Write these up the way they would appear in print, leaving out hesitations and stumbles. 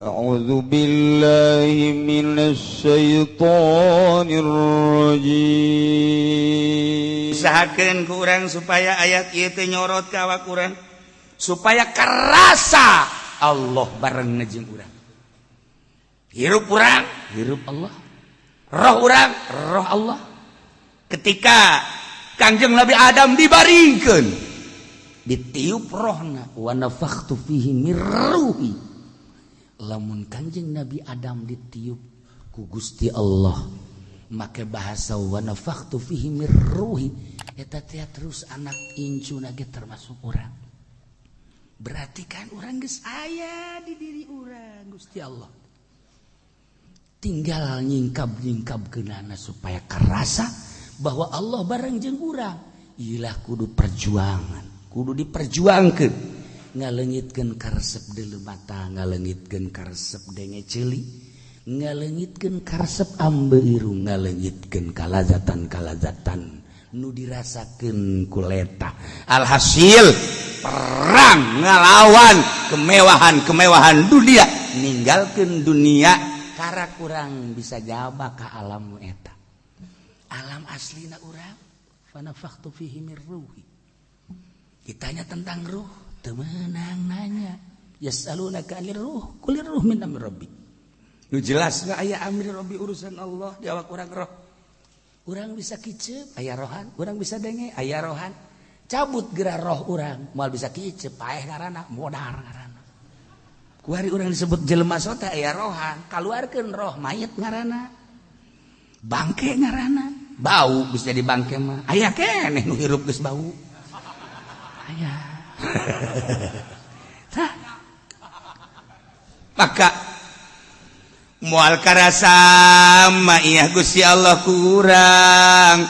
A'udzu billahi minasy syaithanir rajim. Usahakeun ku urang supaya ayat ieu teh nyorot ka awak urang, supaya karasa Allah bareng jeung urang. Hirup urang, hirup Allah. Roh urang, roh Allah. Ketika Kangjeng Nabi Adam dibaringkeun, ditiup rohna, wa nafakhtu fihi mir ruhi. Lamun Kangjeng Nabi Adam ditiup ku Gusti Allah, make bahasa wa nafakhtu fihi mir ruhi, eta teh terus anak incuna ge termasuk urang. Berarti kan urang geus aya di diri urang Gusti Allah. Tinggal nyingkab-nyingkabkeunana supaya karasa bahwa Allah bareng jeung urang. Ilah kudu perjuangan, kudu diperjuangkeun. Ngaleungitkeun karesep deuleu mata, ngaleungitkeun karesep denge ceuli, ngaleungitkeun karesep ambe irung, ngaleungitkeun kalazatan-kalazatan nu dirasakeun ku leta. Alhasil perang ngalawan kemewahan-kemewahan dunia, ninggalkeun dunia karak urang bisa jaba ka alam eta. Alam aslina urang, fa nafakhtu fihi mir ruhi. Ditanya tentang ruh, teu meunang nanya. Yas'alunaka 'anil ruh, qulir ruh min amri rabbi. Nu jelas ge aya amri rabbi urusan Allah di awak urang roh. Urang bisa kiceup aya rohan, urang bisa denge aya rohan. Cabut geura roh urang, moal bisa kiceup paeh ngaranna, modar ngaranna. Ku hari urang disebut jelema sota aya rohan, kaluarkeun roh mayit ngaranna. Bangke ngaranna, bau geus jadi bangke mah. Aya keneh nu hirup geus bau. Aya. Maka moal karasa mah ieu Gusti Allah kurang,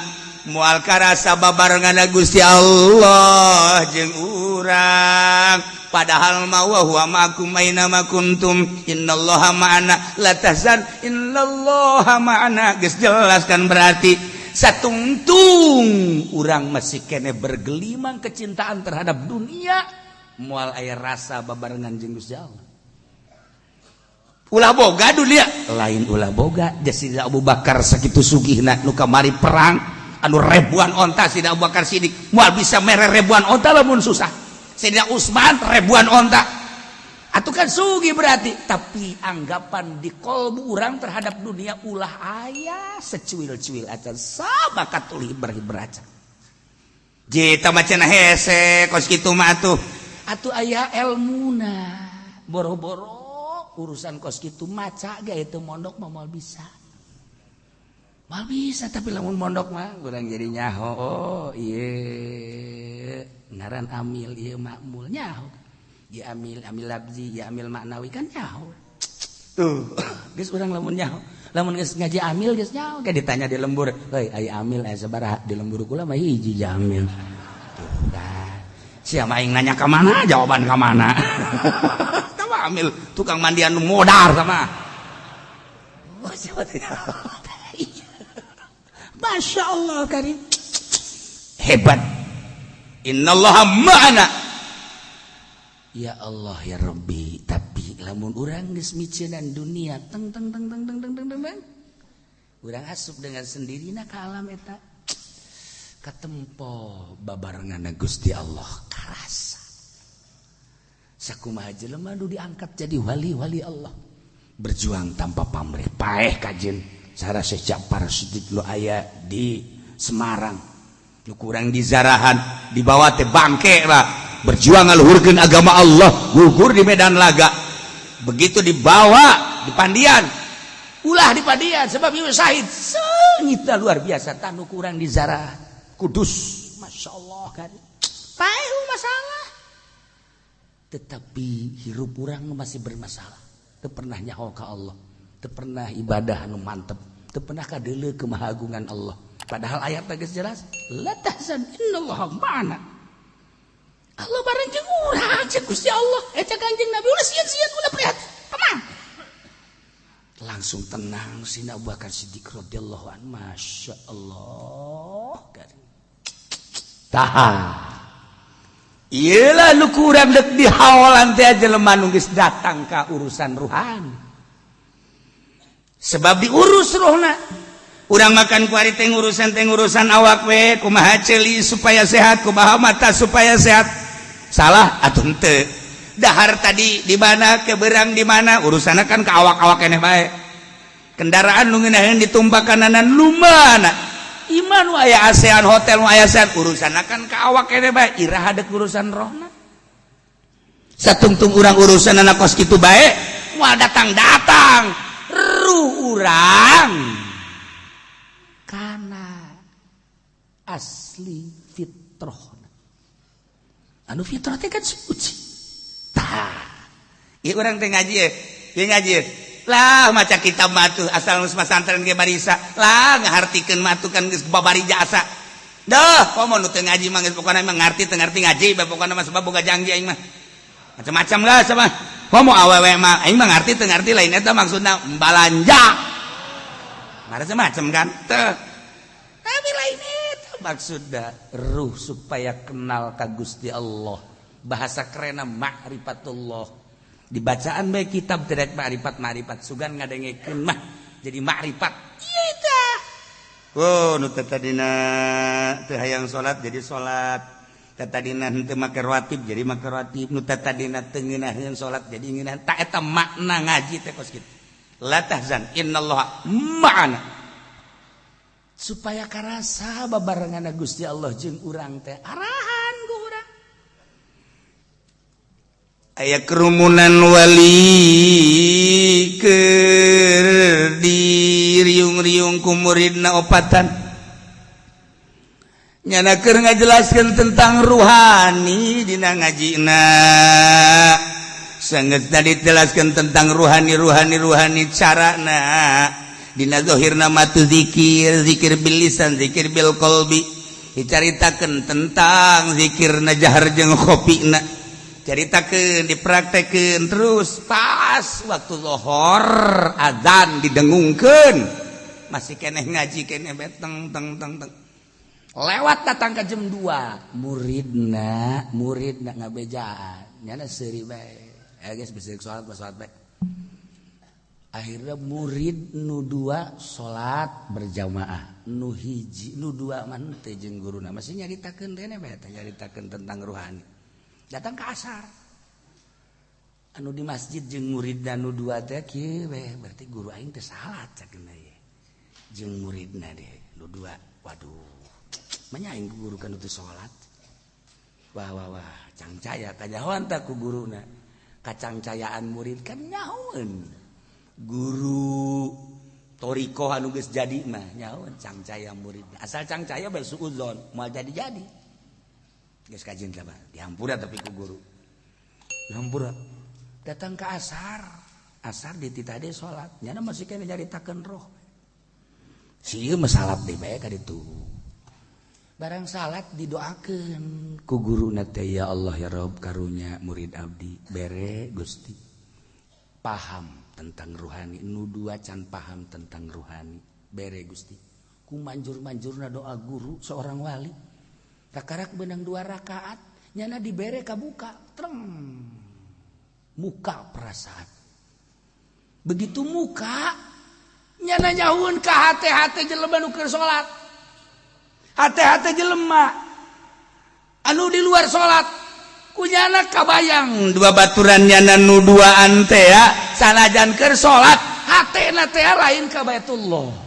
moal karasa babarengan Gusti Allah jeung urang. Padahal ma wa huwa ma'akum aina ma kuntum innallaha ma'ana la tahzan innallaha ma'ana. Geus jelas kan berarti satungtung urang masih kene bergelimang kecintaan terhadap dunia, moal aya rasa babarengan jeung Gusti Allah. Ulah boga dunia lain ulah boga. Jasida Abu Bakar sakitu sugihna nu kamari perang anu ribuan onta. Sida Abu Bakar Siddiq moal bisa mere ribuan onta lamun susah. Sayyidina Utsman ribuan onta. Atuh kan sugih berarti, tapi anggapan di kolbu urang terhadap dunia ulah aya secuil-cuil acan sabakat tuluy beraca. Jeta macana hese kos kitu mah atuh aya elmuna. Boro-boro urusan kos kitu maca ge itu mondok mah moal bisa. Moal bisa tapi lamun mondok mah urang jadi nyaho. Oh ieu ngaran amil ieu makmul nyaho. Ya amil labzi, ya amil maknawi kan nyaho. Tuh, geus urang lamun nyaho. Lamun geus ngaji amil geus nyaho, ge ditanya di lembur, "Heuy, aya amil aya sabaraha?" Di lembur kula mah hiji jamil. Tuh kan. Sia mah aing nanya ka mana, jawaban ka mana. Tama amil tukang mandian modar sama. Oh, siapa teh? Masya Allah karim. Hebat. Innallaha ma'ana. Ya Allah ya Rabbi, tapi lamun urang geus miceunan dunia teng teng teng teng teng teng teng teng, urang asup dengan sendirina ka alam eta, katempo babarengan Gusti Allah karasa. Sakumaha jelema nu diangkat jadi wali-wali Allah, berjuang tanpa pamrih, paeh kajen sara Syekh Ja'far Siddiq lu aya di Semarang, nu kurang di Zarahan, dibawa teh bangke lah. Berjuang ngaluhurkeun agama Allah, gugur di medan laga. Begitu dibawa di Pandian, ulah di Pandian sebab ieu syahid seungitna luar biasa. Tanu kurang di Zarah Kudus, masya Allah kan. Paeh masalah. Tetapi hirup urang masih bermasalah. Teu pernah nyaho ka Allah, teu pernah ibadah anu mantep, teu pernah kadeuleu ke mahagungan Allah. Padahal ayat geus jelas, la tahzan innallaha ma'ana. Allah bareng jeung urang cek Gusti Allah. Eta Kanjeng Nabi ulah sieun-sieun ulah prihatin. Tenang. Langsung tenang Sayyidina Abu Bakar Siddiq radhiyallahu anhu. Masya Allah. Tahan. Iyalah nu kurang dek di hawalan teh jelema nu geus datang ka urusan rohani. Sebab diurus rohna. Urang makan ku ari teh urusan awak we, kumaha ceuli supaya sehat, kumaha mata supaya sehat. Salah atuh henteu. Dahar tadi di mana keberang di mana urusanna kan ka awak-awak keneh bae. Kendaraan nu ngeunaheun ditumpakananan lumana. Iman nu aya ASEAN hotel nu aya ASEAN urusanna kan ka awak keneh bae, iraha deuk urusan rohna. Satungtung urang urusanna kos kitu bae, moal datang ruh urang kana asli fitrahna. Anu fitrah teh kan suci. Tah. Ieu urang teh ngaji ye. Ieu ngaji ye. Lah maca kitab matuh asal nus pasantren ge barisa. Lah ngahartikeun matuh kan geus babari jasa. Dah, komo nu teu ngaji mah geus pokona mah ngarti teu ngarti ngaji bae pokona mah sebab boga janji aing mah. Macam-macam lah sama. Komo awewe mah aing mah ngarti teu ngarti lain eta maksudna balanja. Macam-macam kan teu. Tapi lain eta maksudna ruh supaya kenal ka Gusti Allah. Bahasa kerenna ma'rifatullah. Dibacaan bae kitab terek ma'rifat sugan ngadengekeun mah jadi ma'rifat. Ieu tah. Oh nu teh tadina teu hayang salat jadi salat. Teh tadina henteu make rawatib jadi make rawatib. Nu teh tadina teu ngeunaheun salat jadi ngeunaheun. Tah eta makna ngaji teh kos kitu. La tahzan innallaha ma'ana. Supaya karasa babarengan Gusti Allah jeung urang teh arahan ku urang. Aya kerumunan wali keur diriung-riung ku muridna opatan nyana keur ngajelaskeun tentang ruhani dina ngajina sangeus tadi jelaskeun tentang ruhani carana dina zahirna matu zikir bil lisan zikir bil qalbi dicaritakeun tentang zikirna jahar jeung khofina caritakeun dipraktekeun terus pas waktu zuhur azan didengungkeun masih keneh ngaji keneh beteng teng lewat datang ke jam 2 muridna ngabejaan nyana seuri bae geus bisa salat bae akhirnya murid nu 2 salat berjamaah nu hiji nu 2 mah teh jeung guruna masih nyaritakeun keneh bae nyaritakeun tentang rohani. Datang ke asar anu di masjid jeung muridna nu 2 teh kieu we berarti guru aing teh salat cakeuna ye jeung muridna deh nu 2 waduh manya aing guru kan teu salat wah cangcaya kanyahoan tah ku guruna kacangcayaan murid kan nyahoeun guru torikoh anu geus jadi mah nyahoeun cangcaya muridna asal cangcaya bae suudzon moal jadi geus kajian tah dihampura tapi ku guru dihampura datang ke asar di titade salat nyana masih kene nyaritakeun roh sieun mah salat deui bae ka ditu barang salat didoakeun ku guruna teh ya Allah ya Rabb karunya murid abdi bere Gusti paham tentang rohani nu 2 can paham tentang rohani bere Gusti ku manjur-manjurna doa guru seorang wali rakarak benang 2 rakaat nyana dibere kabuka treng muka perasaan begitu muka nyana nyahuun ka hate-hate jelema nu keur salat hate-hate jelema anu di luar salat kunyana kabayang 2 baturan nyana nu 2an teh ya sanajan keur salat hatena teh lain ka Baitullah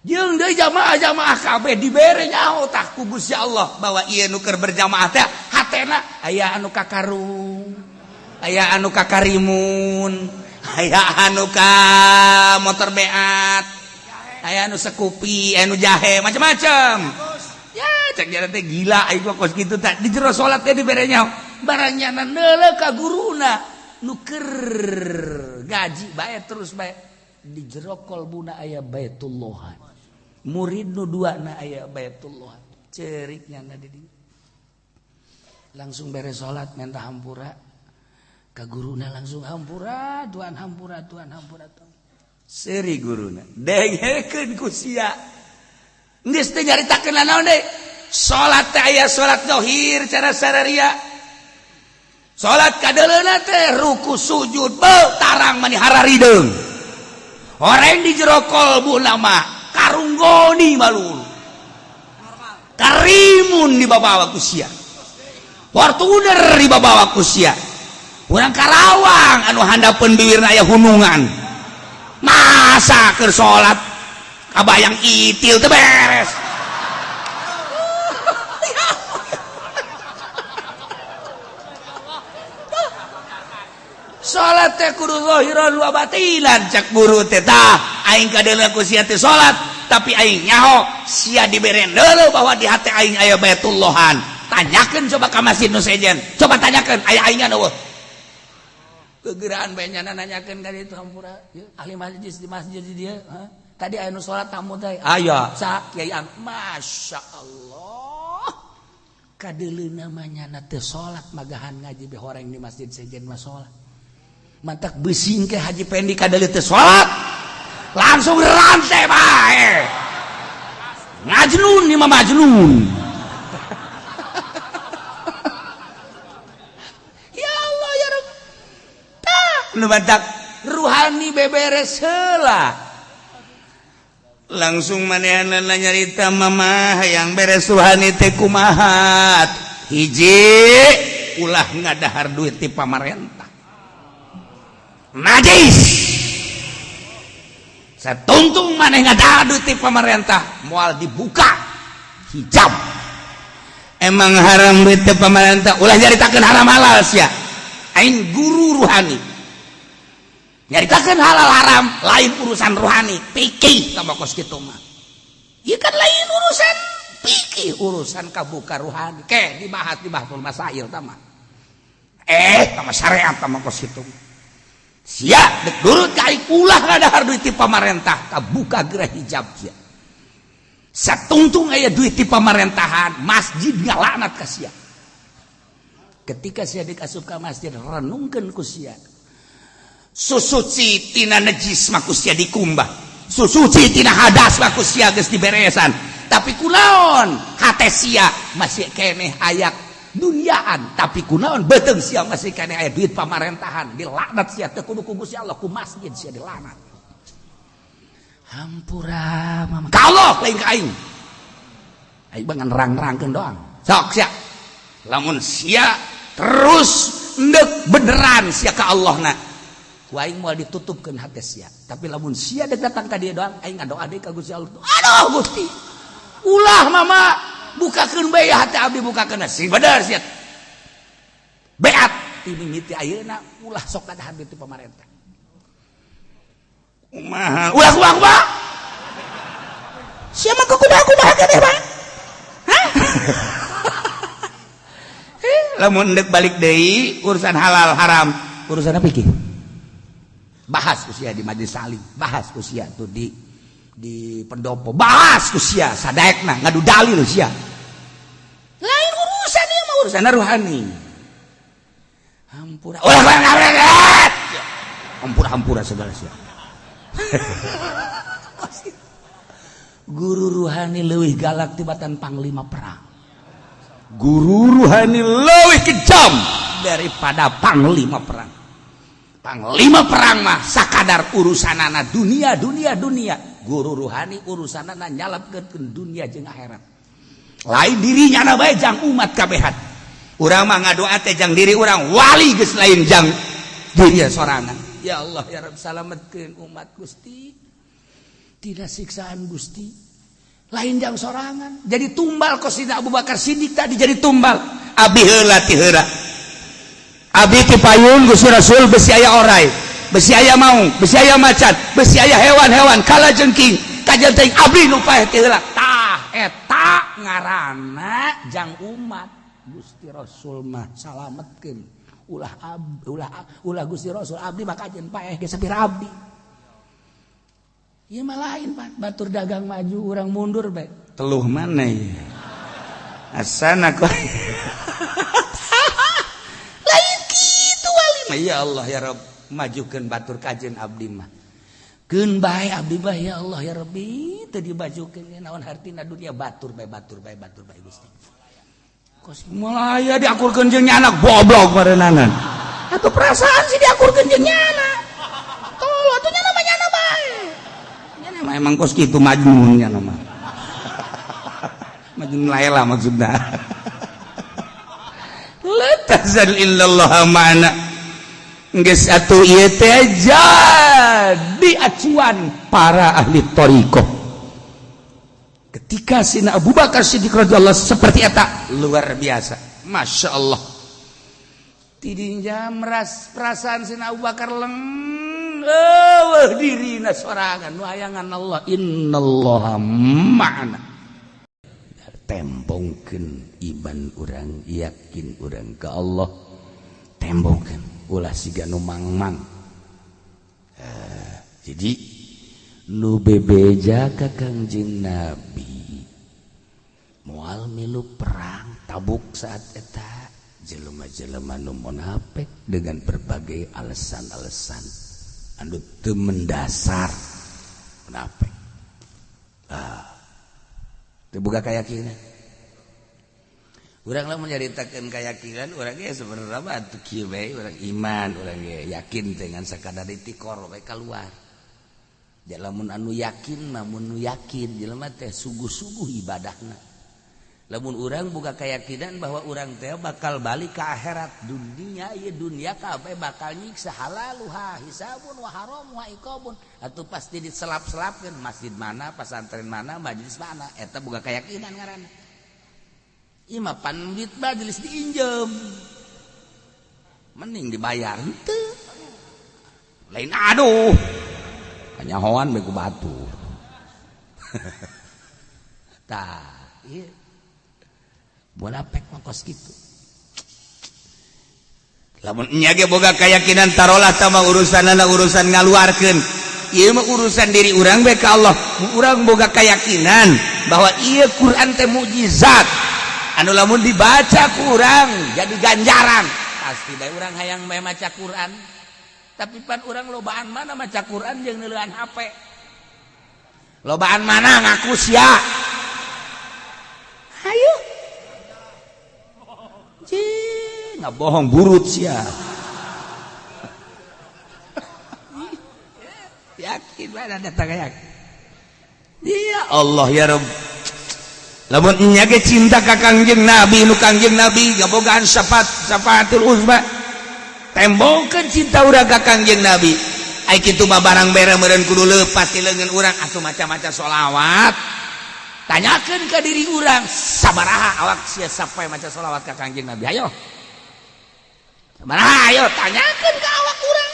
jeung deui jamaah kabeh dibere nyaho tah ku Gusti Allah bahwa ieu nu keur berjamaah teh hatena aya anu kakarung aya anu kakarimun aya anu ka motor beat aya anu sekupi anu jahe macam-macam ya cek jalan teh gila aing kos kitu tah di jero salat teh dibere nyaho barang nyana neuleuh ka guruna nu keur gaji bae terus bae di jero kolbuna aya Baitullah murid nu 2 na aya Baitullah ceurik nyana di dieu langsung beres salat minta hampura ka guruna langsung hampura tuan hampura seuri guruna dengekeun ku sia geus teh nyaritakeun naon deui salat teh aya salat zahir cara sararia salat kadeleuna teh ruku sujud tarang manihara rideung orang di jero kolbuna mah karunggoni malul karimun dibawa ku sia Fortuner dibawa ku sia urang Karawang anu handapeun bibirna aya hunungan masa keur salat kabayang itil teu beres salat teh kudu zahiran wa batinan cak buru teh tah aing kadeleuna ku sia teh salat tapi aing nyaho sia diberen deuleu bahwa di hati aing aya Baitullahan tanyakeun coba ka masjid nu sejen coba tanyakeun aya aingan eueuh kegeraan benyana nanyakeun ka ditu hampura ahli masjid di masjid dia tadi aya nu salat tamu teh aya sak kiai masyaallah kadeleuna mah nyana teu salat magahan ngaji be horeng di masjid sejen mah salat mantak besing ke Haji Pendi kadali teh salat langsung rantai bae ngajnun ni mah majnun ya Allah ya Rabb nu mantak ruhani beberes heula langsung manehna nyarita mama hayang beres ruhani teh kumaha hiji ulah ngadahar duit ti pamarentah najis saya tuntung maneh ngadahar duit ti pamarentah moal dibuka hijab emang haram duit ti pamarentah ulah nyaritakeun haram halal sia aing guru ruhani nyaritakeun halal haram lain urusan ruhani fikih sama kos kitu mah ieu kan lain urusan fikih urusan kabuka ruhani ke dibahas di bahtul masail tah mah tama syariat tama kos kitu sia dek durut ka aing ulah ngadahar duit ti pamarentah kabuka gerah hijab sia satungtung aya duit ti pamarentahan masjid ngalaknat ka sia ketika sia dikasup ka masjid renungkeun ku sia susuci tina najis mah ku sia dikumbah susuci tina hadas mah ku sia geus diberesan tapi kunaon hate sia masih keneh aya duniaan tapi kunaon beuteung sia masih keneh aya duit pamarentahan dilaknat sia teu kudu ku Gusti Allah ku masjid sia dilaknat hampura mama kalau lain ka aing aing bangan rang-rangkeun doang sok sia lamun sia terus endek beneran sia ka Allahna ku aing moal ditutupkeun hate sia tapi lamun sia dek datang ka dieu doang aing ngadoa deui ka Gusti Allah aduh Gusti ulah mama bukakeun bae hati abdi bukakeun sing bener sia beat ti mimiti ayeuna ulah sok kadahar duit ti pamarentah kumaha ulah kumaha sia mah kumaha keneh bae lamun deuk balik deui urusan halal haram urusan apa iki bahas ku sia di majelis salim bahas ku sia tuh di pendopo bahas ku sia sadaekna ngadu dalil sia lain urusan ieu mah urusan ruhani hampura hampura segala sia guru ruhani leuwih galak tibatan panglima perang guru ruhani leuwih kejam daripada panglima perang panglima perang mah sakadar urusanana dunia guru ruhani urusanana nyalapkeun dunia jeung akhirat lain dirinya na bae jang umat kabehan urang mah ngadoa teh jang diri urang wali geus lain jang diri sorangan ya Allah ya Rabb salametkeun umat Gusti tina siksaan Gusti lain jang sorangan jadi tumbal Sayyidina Abu Bakar Siddiq tadi jadi tumbal abi heula ti heura abi ti payun Gusti Rasul besi aya orai besi aya maung besi aya macan besi aya hewan-hewan kalajengking kajen teuing abdi nu paeh ti heula tah eta ngaranna jang umat Gusti Rasul mah salametkeun ulah Gusti Rasul abdi mah kajen paeh ge sapira abdi ieu mah lain Pak batur dagang maju urang mundur bae teluh maneh asana kok lain kitu wali ya Allah ya Rabb majukeun batur kajen abdi mah keun bae abdi mah ya Allah ya Rabbi teu dibajukeun naon hartina dunia batur bae Gusti kos malah aya diakurkeun jeung anak goblok barenangan. Atuh perasaan sih diakurkeun jeung anak. Tolo atuh nya namanya anak bae. Nya mah emang kos kitu Majnun nya mah. Majnun Laila maksudna. La tazal illallah ma'ana. Geus atuh ieu teh jadi acuan para ahli thariqah. Ketika Sina Abu Bakar Siddiq radhiyallahu seperti eta luar biasa, masya Allah. Tidinja meras perasaan Sina Abu Bakar leng, dirina sorangan, wayangan Allah, innallaha ma'ana. Tembongkeun iman urang, yakin urang ke Allah, tembongkeun ulah siga nu mangmang. Jadi nu bebeja ka Kangjeng Nabi moal milu perang Tabuk saat eta jelema-jelema nu munafik dengan berbagai alasan-alasan anu teu mendasar munafik. Teu boga kayakinan. Urang lamun nyaritakeun kayakinan urang ge sebenarnya mah atuh kieu bae urang iman, urang ge yakin dengan sakadar itikor bae keluar. Lamun anu yakin namun nu yakin jelema teh sungguh-sungguh ibadahna. Lamun urang boga keyakinan bahwa urang teh bakal balik ke akhirat, dunia ieu dunia kabeh bakal nyiksa, halaluha hisabun wa haram wa iqabun. Atuh pasti diselap-selapkeun masjid mana, pesantren mana, majelis mana, eta boga keyakinan ngaranna. Ieu mah pandit majelis diinjem. Mending dibayar henteu. Lain aduh. Kanyahoan begu batu. Tah, ieu. Munafik mah kos kitu. Lamun nya ge boga keyakinan tarolah tah mah urusanna urusan ngaluarkeun. Ieu mah urusan diri urang bae ka Allah. Urang boga keyakinan bahwa ieu Quran teh mukjizat. Anu lamun dibaca ku urang jadi ganjaran. Pasti bae urang hayang bae maca Quran. Tapi pan urang lobaan mana maca Quran jeung neulean HP. Lobaan mana ngaku sia. Hayu. Cing, ngabohong burut sia. Yakin mana datang yakin. Ya Allah ya Rabb. Lamun nya ge cinta ka Kangjeng Nabi, nu Kangjeng Nabi gabogaan syafaatul uzma. Tembongkeun cinta urang ka Kangjeng Nabi. Ai kitu mah barang bere meureun kudu leupas ti leungeun urang atuh maca-maca sholawat. Tanyakeun ka diri urang, sabaraha awak sia sampai maca sholawat ka Kangjeng Nabi? Ayo. Sabaraha ayo tanyakeun ka awak urang.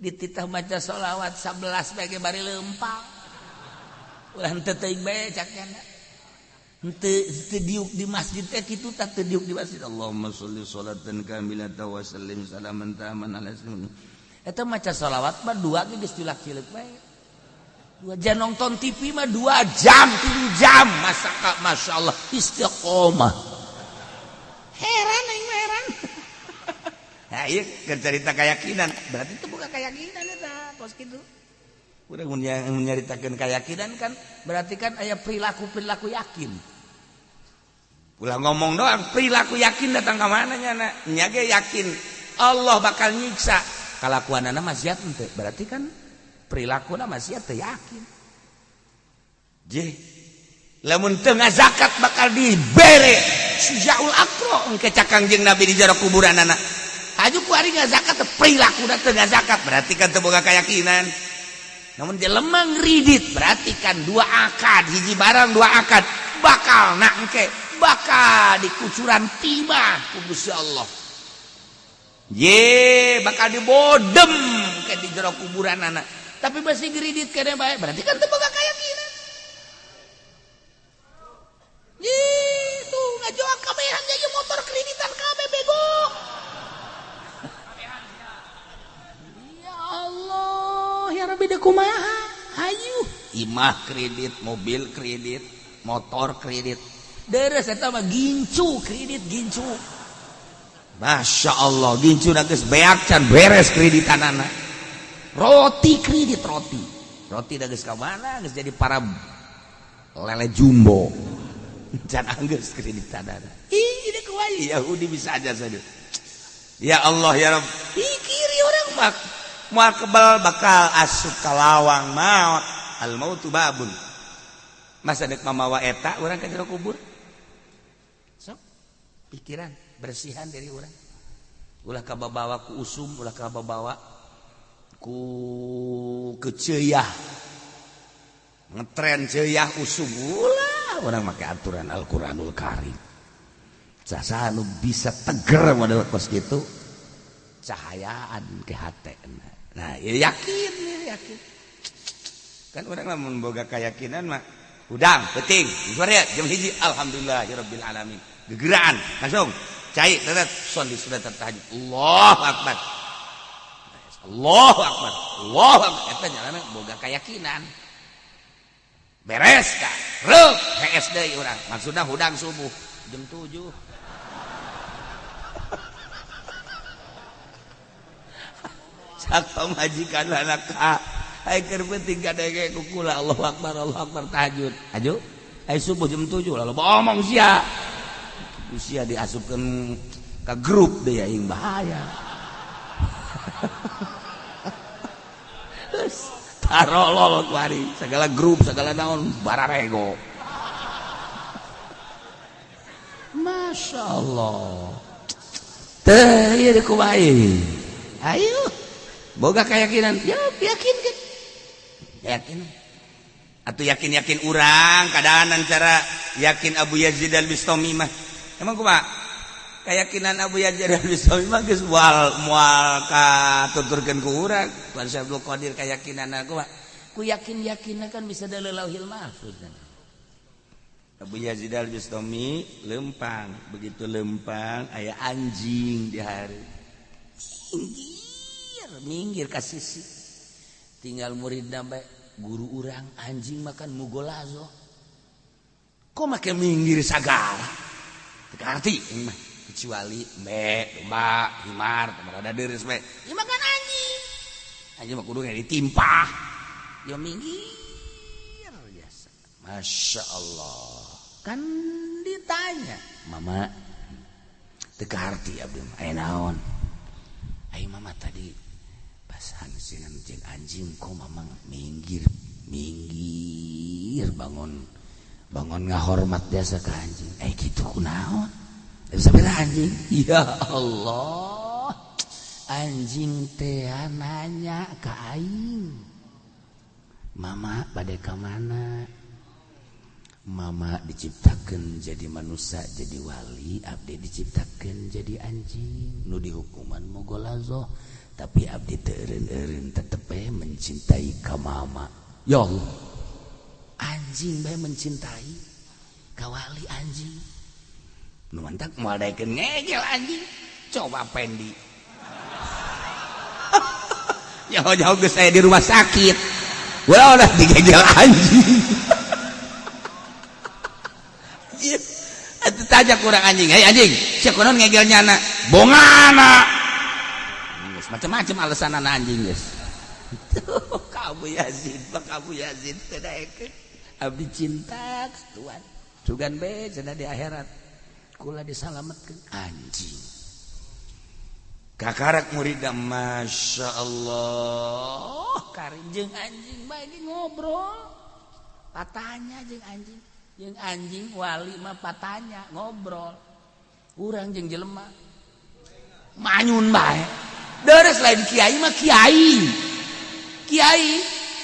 Dititah maca sholawat 11 bage bari leumpang. Ulah henteu teuing bae cakna. Henteu diuk di masjid teh kitu tah teu diuk di masjid. Allahumma sholli sholatan kamilatan wa sallim salaman taman ala sayyidina. Eta maca sholawat mah 2 ge geus cilak-cileuk bae. 2 jam nonton TV mah 2 jam, 3 jam. Masyaallah istiqomah. Heran aing mah heran. Nah, ieu keur carita keyakinan, berarti itu bukan keyakinan eta, tos kitu. Urang mun nyaritakeun keyakinan kan berarti kan aya perilaku-perilaku yakin. Ulah ngomong doang, perilaku yakin datang ka mana nya na? Nya ge yakin Allah bakal nyiksa. Kalakuanana maksiat henteu, berarti kan perilakuna maksiat teh yakin. Je. Lamun teu ngazakat bakal dibere Syujaul Aqra engke cak Kangjeng Nabi di jero kuburanana. Aju ku ari ngazakat teh perilakuna teu ngazakat, berarti kan teu boga keyakinan. Namun jelema ngridit berarti kan 2 akad, hiji barang 2 akad bakal engke bakal dikucuran timah ku Gusti Allah. Ye bakal dibodem ke di jero kuburan anak. Tapi masih ngridit kene bae berarti kan teu boga keyakinan. Ye tuh ngajoak kabehan jadi motor kreditan kabeh bego. Ya Allah, ya Rabbi da kumaha? Hayu, imah kredit, mobil kredit, motor kredit. Deres eta mah gincu kredit gincu. Masya Allah, gincu geus beak can beres kreditanana. Roti kredit roti. roti da geus ka mana geus jadi para lele jumbo can anggeus kredit tadana ini kuai Yahudi bisa aja saja ya Allah ya Rabb pikiri orang mak moal kebal bakal asup ka lawang maut al mautu babun masa dek mamawa eta urang ka jero kubur sok pikiran bersihan dari urang ulah kababawa ku usum ulah kababawa ku keceuyah ngetren ceuyah usum ulah urang make aturan Al-Qur'anul Karim saha nu bisa teger model kos kitu cahayaan ke hatena nah ya yakin kan urang lamun boga kayakinan mah udang penting suara jam hiji alhamdulillahirabbil alamin gegeraan langsung cai tetet son di sudah tahajud Allahu akbar eta nyalana boga keyakinan beres ka reuk HS deui urang maksudna hudang subuh jam 7 sak pamajikan anak ka ai keur penting gadege kukula Allahu akbar tahajud aju ai subuh jam 7 lalu omong sia usia diasupkeun ka grup deui aing bahaya tarolol kuari segala grup segala naon bararego Masya Allah teh ieu kumaha ayo boga keyakinan ya yakin atau yakin urang kadaanan cara yakin Abu Yazid al-Bistami mah emang kumaha keyakinan Abu Yazid al-Bistami mah geus moal katuturkeun ku urang Tuan Syekh Abdul Qadir keyakinanna kumaha ku yakin-yakinna kan bisa da Lauhil Mahfuz Abu Yazid al-Bistami lempang begitu lempang aya anjing di hari minggir ka sisi tinggal murid bae guru urang anjing makan mugolazo kok make minggir sagala teu arti mah kecuali domba himar tamara deres bae ieu makan anjing mah kudu ditimpa ya minggir biasa Masya Allah kan ditanya mama teu arti abdi mah aya naon ai mama tadi dengan jeung anjing kok mamang minggir bangun ngahormat biasa ke anjing gitu kunaon bisa bela anjing ya Allah anjing teh nanya ka aing mama bade ka mana mama diciptakeun jadi manusia jadi wali abdi diciptakeun jadi anjing nu dihukuman mugolazo tapi abdi teu eureun-eureun tetep bae mencintai ka mama ya Allah anjing bae mencintai ka wali anjing nu mantak moal daekeun ngegel anjing coba pendi jauh-jauh geus saya di rumah sakit ulah digegel anjing atuh tajak kurang anjing hei anjing sia kunaon ngegelnya na bongana macam-macam alasan anak anjing guys kamu Yazid kedaekeun abdi cinta Tuhan sugan be cenah di akhirat kula disalametkeun anjing kakarak muridna Masya Allah karim jeung anjing bae ngobrol patanya jeung anjing wali mah patanya ngobrol urang jeung jelema manyun bae deres lain kiai mah kiai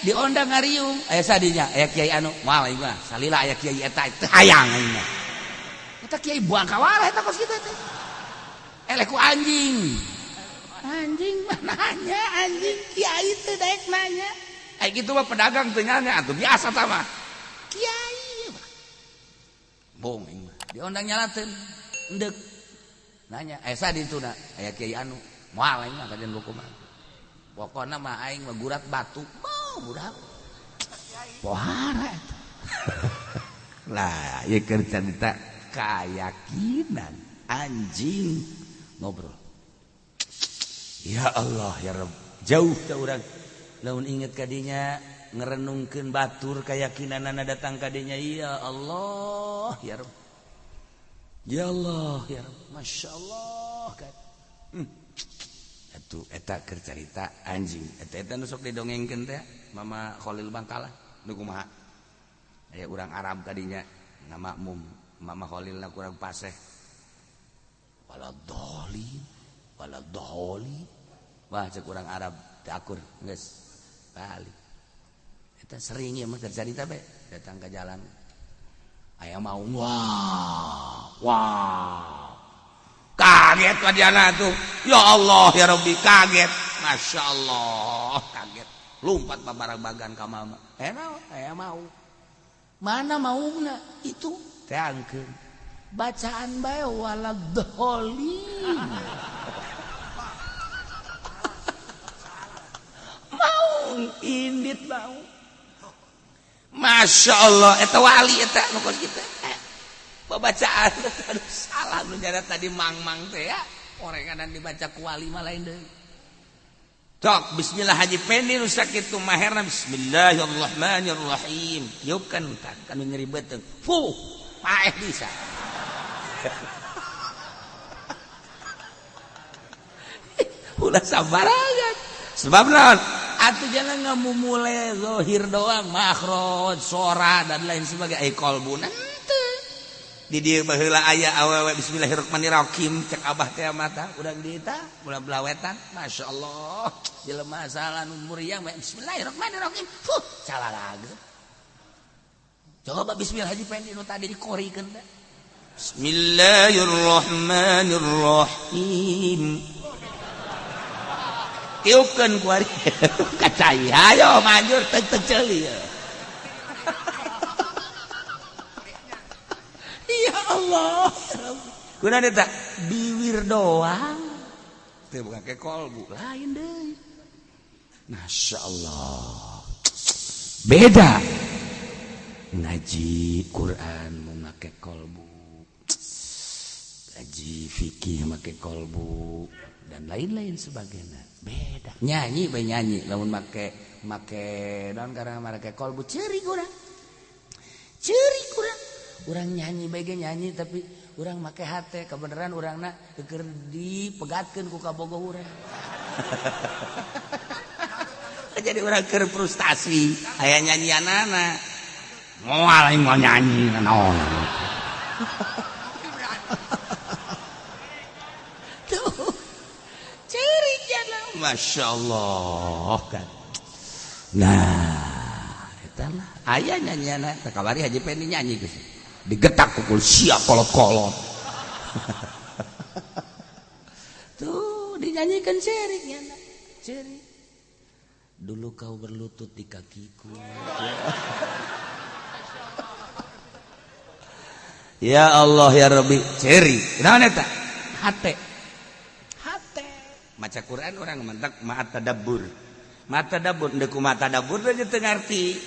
diondang ngariung aya sadinya aya kiai anu moal ieu mah salila aya kiai eta teu hayang aing mah eta kiai buang kawalah eta kos kitu teh eleh ku anjing mah nanya anjing kiai teu daek nanya aya kitu mah pedagang teu nanya atuh biasa tah mah kiai bong aing mah diondang nyalateun endek nanya aya sadituna aya kiai anu moal aing mah kajian hukum pokona mah aing mah gurat batu budak pohara eta lah ieu keur carita keyakinan anjing ngobrol ya Allah ya Rabb jauh teh urang lamun inget kadinya ngerenungkeun batur keyakinanana datang ka dinya ya Allah ya Rabb. Ya Allah ya Rabb. Masyaallah kan. Atuh eta keur carita anjing. Eta nu sok didongengkeun teh Mama Khalil Bangkalan nu kumaha. Aya urang Arab kadinya nama Mama Khalilna kurang paseh. Waladhdallin wah cek urang Arab teu akur geus balik eta sering ieu mah keur carita be datang ka jalan aya maung wah kaget wadiana tuh ya Allah ya Rabbi kaget masyaallah kaget lumpat babarag-bagan ka mama aya maung mana maungna itu teh angkeun bacaan bae waladhdallin indit bau Masya Allah eta wali eta nu kos kita babacaan salah nu nyara tadi mang-mang teh ya orenganan dibaca ku wali mah lain deui cok bismillah haji pendi nu sakitu maherna bismillahirrahmanirrahim tiupkan utak kanu nyeribeuteung paeh bisa ulah sabarangan sebab naon atuh jangan ngamumule zahir doang makhraj sora dan lain sebagainya ai qalbuna henteu di dieu baheula aya awewe bismillahirrahmanirrahim cek abah teh mata urang di eta ulah belawetan masyaallah jelema salah nu muriang bismillahirrahmanirrahim salah lagi coba bismillah haji pendi nu tadi dikorikeun teh bismillahirrahmanirrahim tiupkeun ku ari kacai ayo manjur teg-teg ceuli ya Allah kunaon eta biwir doang teu bukan ke kolbu lain deui masyaallah beda ngaji Quran mau make kolbu ngaji fikih make kolbu dan lain-lain sebagainya beda nyanyi bae nyanyi lamun make naon karena make kolbu ceurik urang nyanyi bae ge nyanyi tapi urang make hate kebenaran urangna keur dipegatkeun ku kabogoh urang jadi urang keur frustasi aya nyanyianana moal aing mau nyanyi naon Masya Allah kan. Nah, itulah ayah nyanyiana. Kamari Haji Pendi nyanyi guys. Digetak pukul siap kolot-kolot. Tuh dinyanyikan ceriknya, cerik. Dulu kau berlutut di kakiku. Ya Allah ya Rabbi, cerik. Naon eta? Hate. Maca Quran orang mentak ma'at tadabbur. Ma'at tadabbur deuk kumaha tadabbur teh teu ngarti.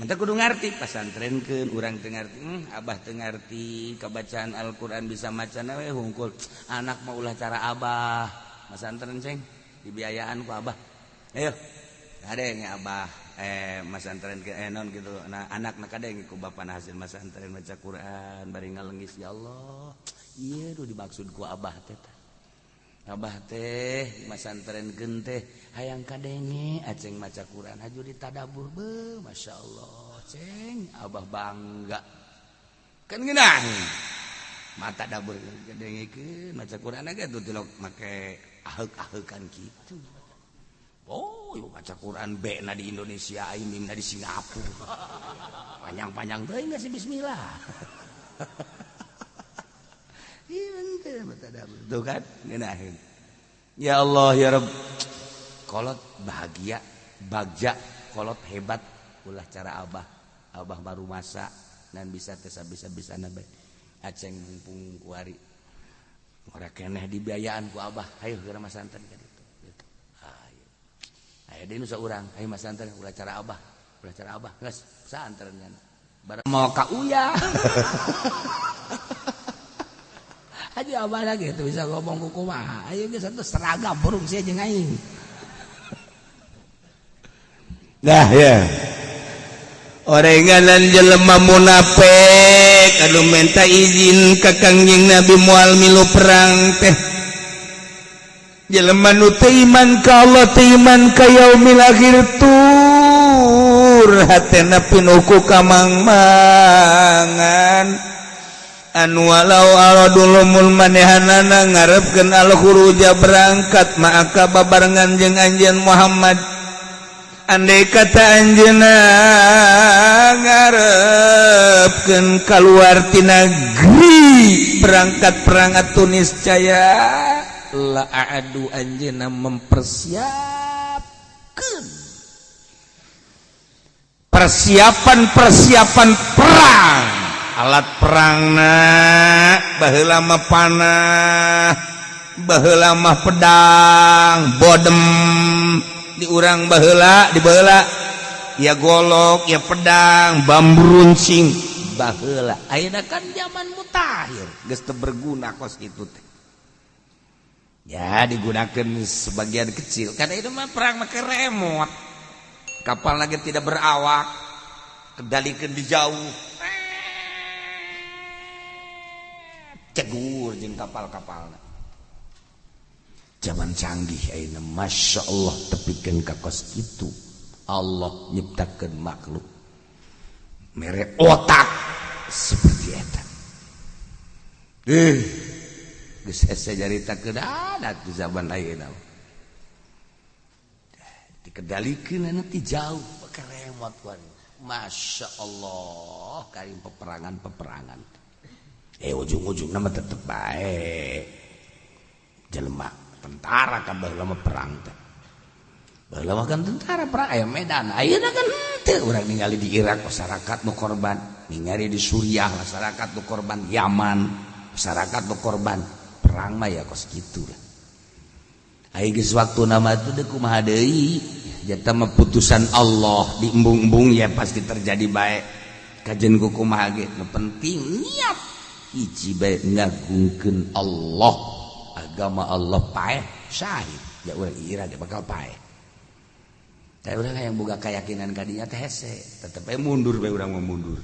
Mentak kudu ngarti pasantrenkeun urang teu ngarti. Abah teu ngarti kabacaan Al-Qur'an bisa macana we hungkul. Anak mah ulah cara abah. Masantren ceng dibiayaan ku abah. Ayo. Kadeng abah masantren ke non gitu. Nah anakna kadeng ku bapana hasil masantren maca Quran bari ngalengis ya Allah. Ieu nu dimaksud ku abah teh. Abah teh masantrenkeun teh hayang kadenge aceng maca Quran haju ditadabur be masyaallah ceng abah bangga kan geunah mata dabur kadengekeun maca Quran ge tuh tilok make aheuk-aheukan kitu oh yo maca Quran be na di Indonesia ai mim na di Singapura panjang-panjang teuing geus bismillah tuh kan ngenahin ya Allah ya Rabb kolot bahagia bagja kolot hebat ulah cara abah baru masa dan bisa bisa nabe aceng mumpung kuari ora keneh dibiayaan ku abah hayu keur masantren ka ditu ayo deui nu saurang hayu masantren ulah cara abah geus santrenna bareng mau ka uya aja abah lagi tuh bisa ngomong kumaha ayo geus atuh seragam burung sia jeung aing Nah ya, orenganan jelema munafik anu minta izin ka Kangjeng Nabi moal milu perang teh. Jelema nu teu iman ka Allah, teu iman ka yaumil akhir tur hatena pinuh ku kamangmangan. Anu walau aradulumul manehanana ngarepkeun al-khuruja berangkat maka babarengan jeung anjeun Muhammad. Andai kata anjeunna ngarepkeun kaluar ti negeri berangkat perang atuh niscaya la a'adu anjeunna mempersiapkeun persiapan perang. Alat perangna baheula mah panah, baheula mah pedang, bodem, di urang baheula dibaheula ya golok, ya pedang, bambu runcing baheula. Ayeuna kan zaman mutakhir geus teu berguna kos kitu teh. Ya digunakeun sebagian kecil. Karena itu mah perang make remote. Kapal lagi tidak berawak, kendalikeun di jauh. Cegur jeung kapal-kapalna. Zaman canggih ayeuna masya Allah tepikeun ka kos kitu. Allah nyiptakeun makhluk mere otak seperti eta. Geus hese jaritakeun ada di zaman ayeuna. Dikendalikeun anu ti jauh pake remote kuari. Masya Allah karim peperangan. Ujung-ujung nama tetep baik jelema tentara kan baheula mah perang teh. Baheula mah kan tentara perang aya medan. Ayeuna kan teu urang ningali di Irak masyarakat nu korban, ningali di Suriah masyarakat nu korban, Yaman masyarakat nu korban. Perang mah ya kos kitu lah. Aya geus waktuna mah teh kumaha deui? Eta mah putusan Allah, diembung-embung ya pasti terjadi baik. Kajen ku kumaha ge? Nu penting niat. Iji bae ngagungkeun Allah, agama Allah paeh syahid ya urang ira ge bakal paeh. Teh urang hayang boga keyakinan ka dinya teh hese, tetep bae mundur bae urang mah mundur.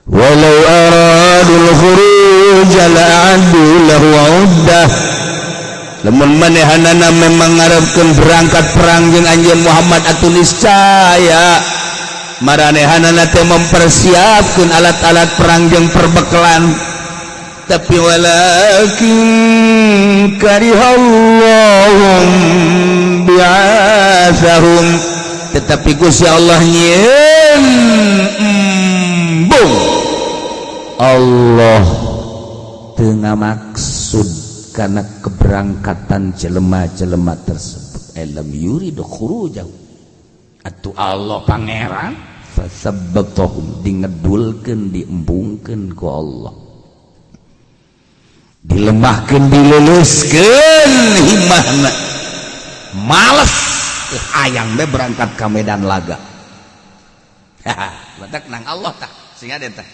Walau aradul khuruj la'adu lahu 'uddah. Lamun manehanana memang ngarepkeun berangkat perang jeung anjeun Muhammad atuh niscaya maranehanana teh mempersiapkeun alat-alat perang jeung perbekalan. Tapi walakin karihallahum bi'atsahum, tetapi Gusti Allah nyieun embung Allah teu ngamaksud kana keberangkatan jelema-jelema tersebut. Alam yuridu khurujahu, atuh Allah pangeran fasabbatahum dingedulkeun diembungkeun ku Allah, dilemahkeun dileluskeun himahna, males hayang be berangkat ka medan laga. Batak nang Allah tah sehingga teh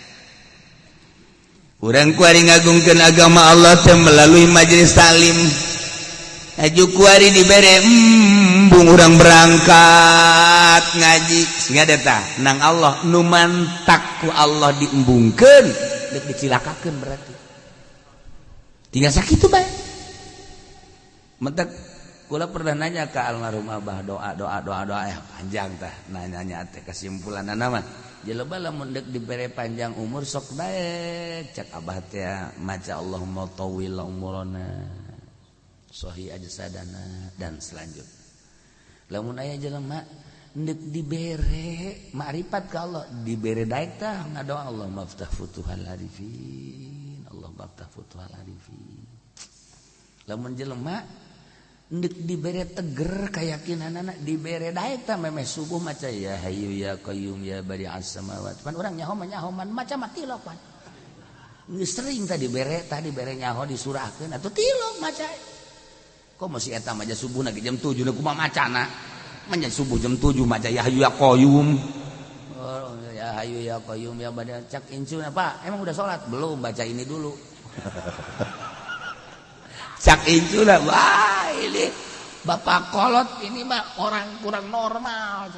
urang kuari ngagungkeun agama Allah teh melalui majelis taklim. Aju kuari dibere embung urang berangkat ngaji sehingga eta nang Allah nu mantak ku Allah diembungkeun deuk dicilakakeun berarti. Tinggal sakitu bae. Mentek kula pernah nanya ke almarhum Abah doa ya panjang tah nanya teh kesimpulanna mah jelema lamun deuk dibere panjang umur sok bae cak Abah teh maca Allahumma tawil umurana sahih ajsadana dan selanjutnya. Lamun aya jelema deuk dibere makrifat ka Allah dibere daek tah ngadoa Allah maftah futuhal arifin Allah maftah futuhal arifin. Lamun jelema deuk dibere teger keyakinanana dibere daek tah memeh subuh maca ya hayyu ya qayyum ya badi'as samawati. Pan urang nyaho man maca mah tilok pan. Geus sering tah dibere nyaho disurahkeun atuh tilok maca. Kok masih eta maca subuh lagi jam 7 na kumaha macana? Manya subuh jam 7 maca ya hayyu ya qayyum. Oh ya hayyu ya qayyum ya badi'as cak incun apa? Emang udah salat? Belum, baca ini dulu. Cak incuna wah ini Bapak kolot ini mah orang kurang normal.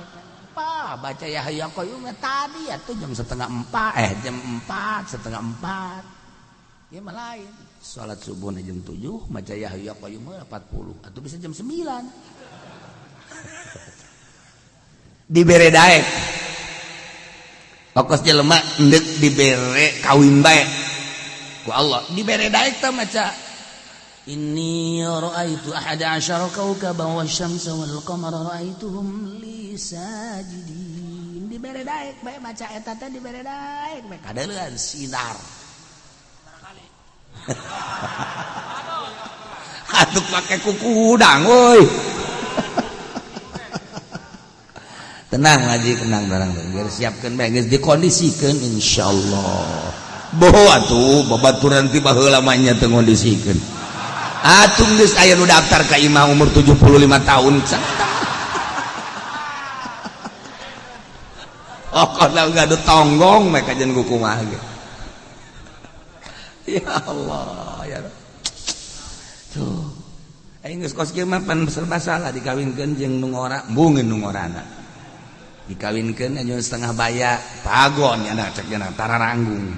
Apa baca Yahya Qayyum tadi atau jam 3:30 jam 4 3:30 ya mah lain. Salat subuh jam 7 baca Yahya Qayyum 40 atau bisa jam 9. Dibere daek. Pokos jelema endek dibere kawin bae ku Allah. Dibere daek teh maca inni ra'aitu ahada asyara kawkaban wasyamsa wal qamara ra'aituhum li sajidin. Dibere daek bae maca eta teh dibere daek bae kadeuleun sinar. Atuh make kuku udang euy. Tenang ngaji tenang biar siapkeun bae geus dikondisikeun insyaallah. Boh atuh babaturan ti baheula mah nya teu ngondisikeun. Atuh geus aya nu daftar ka imah umur 75 tahun. Oh kalau enggak ada tonggong mereka jangan kukumah ge. Ya Allah ya. Tuh. Aing geus kos kieu mah pan serba salah dikawinkeun jeung nu ngora, embungeun nu ngorana. Dikawinkeun anu setengah baya, pagon nya cek nya tararanggung.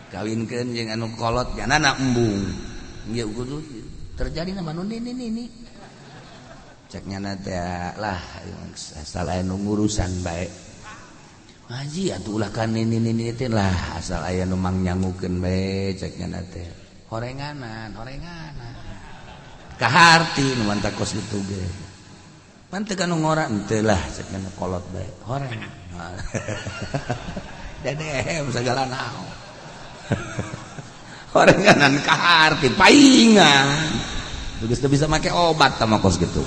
Kawinkeun jeung anu kolot janana embung. Ieu kudu terjadi nama nu ini ceknya nanti lah asal aya nu ngurusan bae ngaji atuh ulah kan ini teh lah asal aya nu mang nyangukeun bae ceknya nanti horenganan kaharti nu mantap kos kitu ge mantep kan ngora henteu lah ceknya nu kolot bae horeng dedehem segala naon horenganan kaharti paingan geus teu bisa make obat sama kos gitu.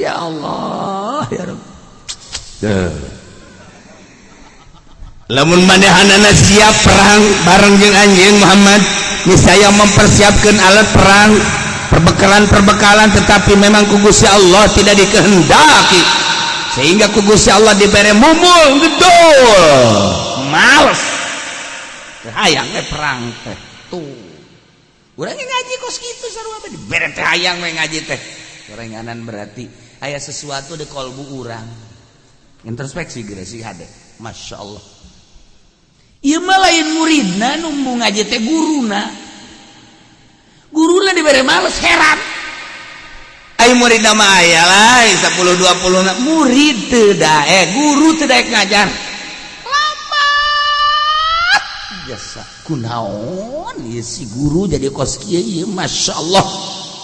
Ya Allah ya Rabb. Lamun manehanana siap perang bareng jeung anjeun Muhammad, niscaya mempersiapkan alat perang, perbekalan tetapi memang ku Gusti Allah tidak dikehendaki. Sehingga ku Gusti Allah dibere mumul gedul. Males. Hayang teh perang teh tuh urang ngaji kos kitu sarua teh dibere teh hayang we ngaji teh gorenganan berarti aya sesuatu di kalbu urang introspeksi geus sih hade masyaallah ieu mah lain muridna nu ngaji teh guruna dibere males heran ai muridna mah aya lah 10 20 murid teu daek guru teu daek ngajar jasa kunaon ieu si guru jadi kos kieu ieu masyaallah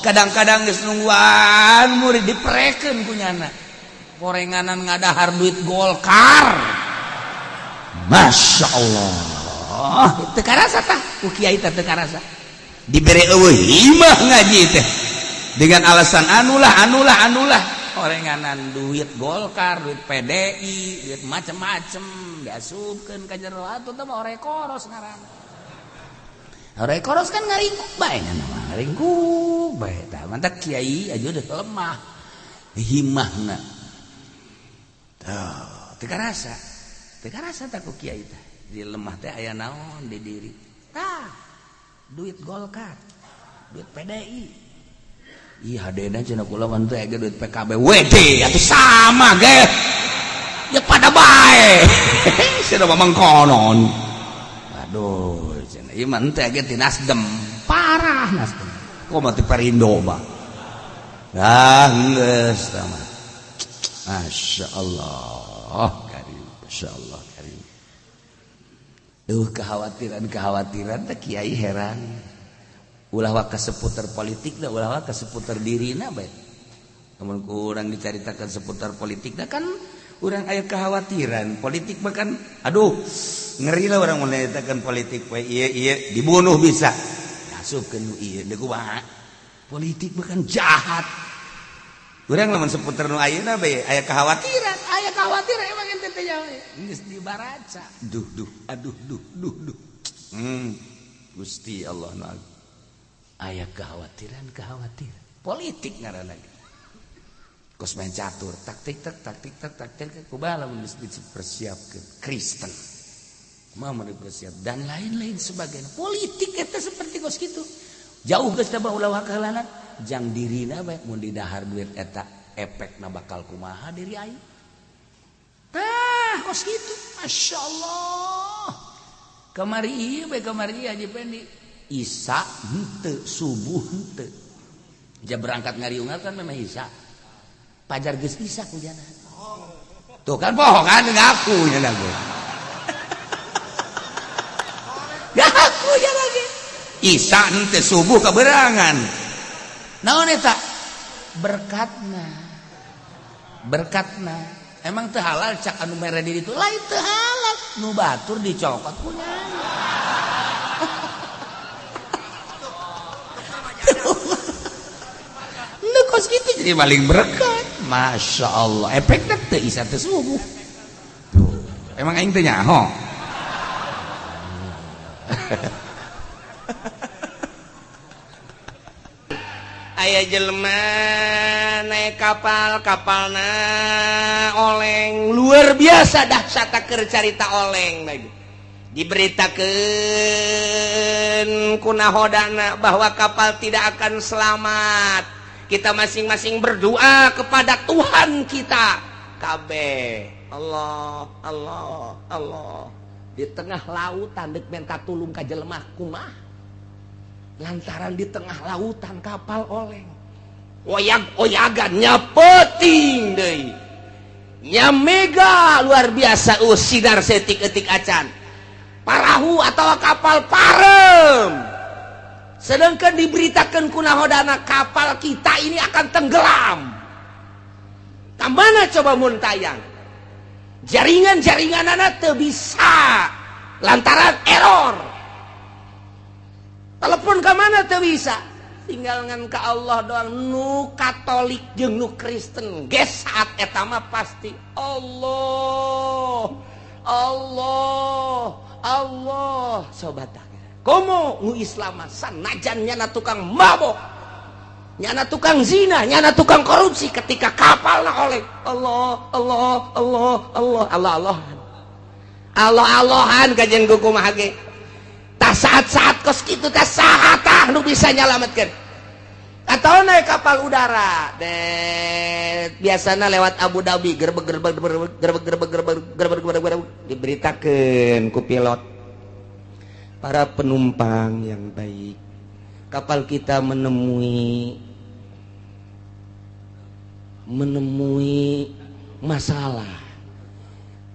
kadang-kadang geus nungguan murid diprekeun ku nyana gorenganan ngadahar duit Golkar masyaallah teu karasa tah ku kiai teh teu karasa dibere eueuh imah ngaji teh dengan alasan anulah gorenganan duit Golkar duit PDI duit macem-macem diasupkeun ka jero atuh teh mah orekoros ngaranna. Orekoros kan ngaringkuk bae mah, ngaringkuk bae tah. Mantap kiai aja udah lemah himahna. Teu karasa tah ku kiai teh. Di lemah teh aya naon di diri. Tah. Duit Golkar, duit PDI. Ih hadena cenah kula mah teh aya duit PKB WD atuh sama ge. Ya pada bae cenah mangkonon aduh cenah ieu mah teh ge ti Nasdem parah Nasdem komo ti Perindo mah geus tah mah masyaallah karim kekhawatiran teh kiai heran ulah wa seputar politik da ulah wa seputar dirina bae namun kurang dicaritakan seputar politik da kan urang aya kekhawatiran politik bahkan aduh ngeri lah orang menceritakan politik we ieu dibunuh bisa asupkeun ieu deuk kumaha politik bahkan jahat urang lamun seputar nu ayeuna bae aya kekhawatiran emang ente teh we geus dibaraca aduh Gusti Allah nu aya kekhawatiran politik ngaranna kos main catur taktik kumaha lamun dipersiapkeun Kristen mau dipersiap dan lain-lain sebagainya. Politik eta seperti kos gitu. Jauh geus da ulah wakalanan jang dirina bae mun di dahar duit eta efekna bakal kumaha diri aing. Tah kos gitu. Masyaallah. Kamari ieu bae kamari Haji Pendi. Isya henteu, subuh henteu. Ja berangkat ngariungan kan memang isya. Pajar geus isya kujana. Tuh kan poho kan ngaku nya da gue. Ngaku nya lagi. Isya henteu subuh kaberangan. Naon eta? Berkatna. Emang teu halal cak anu mere di ditu? Lain teu halal. Nu batur dicokot ku nyana. Lu kos gitu jadi paling berkat. Masya Allah. Efeknya teu isya teu subuh. Tuh. Emang aing teu nyaho. Aya jelema naik kapalna oleng luar biasa dahsyat keur carita oleng lagi. Diberitakeun ku nahodana bahwa kapal tidak akan selamat. Kita masing-masing berdoa kepada Tuhan kita. Kabeh Allah. Di tengah lautan deuk minta tulung ka jelema kumaha? Lantaran di tengah lautan kapal oleng. Oyag-oyagan nyapeting deui. Nya mega luar biasa sidar setik-etik acan. Parahu atau kapal parem. Sedangkan diberitakan ku nahodana kapal kita ini akan tenggelam. Kamana coba mun tayang? Jaringan-jaringanana teu bisa lantaran error. Telepon ke mana teu bisa? Tinggal ngan ka Allah doang. Nu Katolik jeung nu Kristen geus saat eta mah pasti Allah. Sobat komo nu Islam sanajan nyana tukang mabok, nyana tukang zina, nyana tukang korupsi ketika kapalna oleh Allah kajian ku kumaha ge. Tah saat-saat kos kitu teh saha tah nu bisa nyalametkeun? Atau naik kapal udara, biasanya lewat Abu Dhabi, gerbek diberitakan ku pilot, para penumpang yang baik, kapal kita menemui masalah,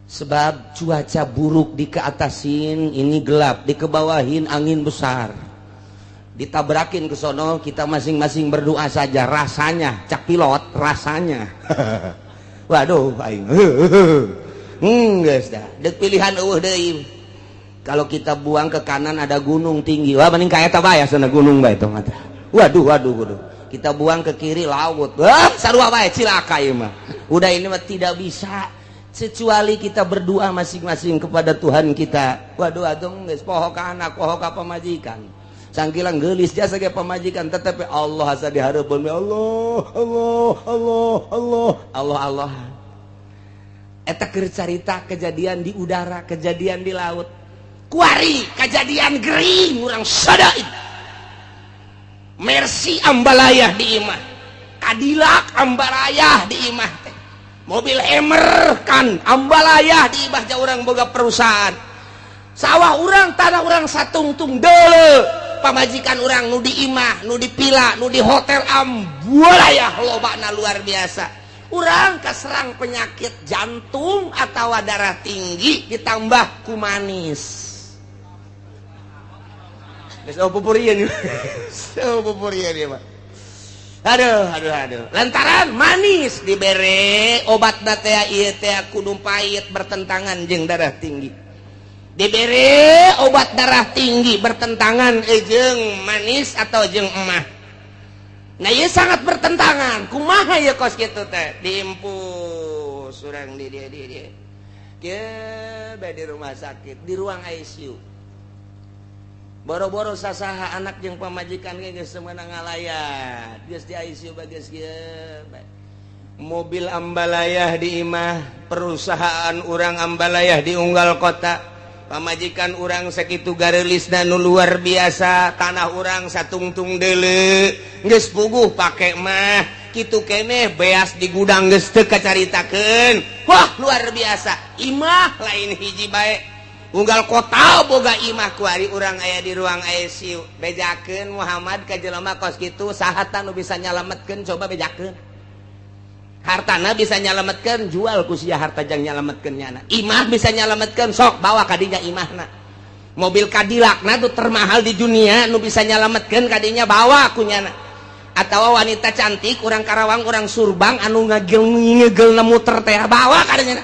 sebab cuaca buruk di keatasin, ini gelap, di kebawahin angin besar. Ditabrakin ke sono, kita masing-masing berdoa saja. Rasanya cak pilot, rasanya waduh aing geus dah deuk pilihan eueuh deui. Kalau kita buang ke kanan ada gunung tinggi, wah mending ka eta bae sana gunung bae tong eta. Waduh kita buang ke kiri laut, wah sarua bae cilaka ieu mah. Udah ini mah tidak bisa kecuali kita berdoa masing-masing kepada Tuhan kita. Waduh atuh geus poho ka anak, poho ka pamajikan. Sangkilang gelis jasa ge pamajikan, tetapi Allah asa dihareupeun Allah. Eta keur carita kejadian di udara, kejadian di laut. Kuari kejadian gering urang sadaid. Mercy ambalayah di imah. Cadillac ambalayah di imah teh. Mobil Hammer kan ambalayah di imah ja urang boga perusahaan. Sawah urang, tanah urang satungtung deuleu. Pamajikan orang nu di imah, nu di pila, nu di hotel ambulayah lobana luar biasa. Urang kaserang penyakit jantung atau darah tinggi ditambah ku manis. Geus pupurian. Pupurian ieu mah. Aduh. Lantaran manis dibere obatna teh ieu teh kudu pait bertentangan jeung darah tinggi. Diberi obat darah tinggi bertentangan jeung manis atau jeung emah. Nah ieu sangat bertentangan. Kumaha ya kos kitu teh? Diimpus urang di dia. Kieu bae di rumah sakit, di ruang ICU. Boro-boro sasaha anak jeung pamajikan ge geus semeunang ngalayat. Geus di ICU bae geus kieu bae. Mobil ambalayah di imah, perusahaan urang ambalayah di unggal kota. pamajikan urang sakitu garelisna nu luar biasa, tanah urang satungtung deuleu geus puguh pake mah kitu keneh beas di gudang geus teu kacaritakeun. Wah luar biasa, imah lain hiji bae, unggal kota boga imah kuari urang aya di ruang ICU. Bejakeun Muhammad ka jelema kos kitu saha nu bisa nyalametkeun, coba bejakeun. Hartana bisa nyalametkeun, jual ku sia harta jang nyalametkeun nyana. Imah bisa nyalametkeun, sok bawa kadinya imahna. Mobil Cadillac tuh termahal di dunia, nu bisa nyalametkeun kadinya bawa ku nyana. Atawa wanita cantik urang Karawang urang Surbang anu ngegel muter teh bawa kadinya.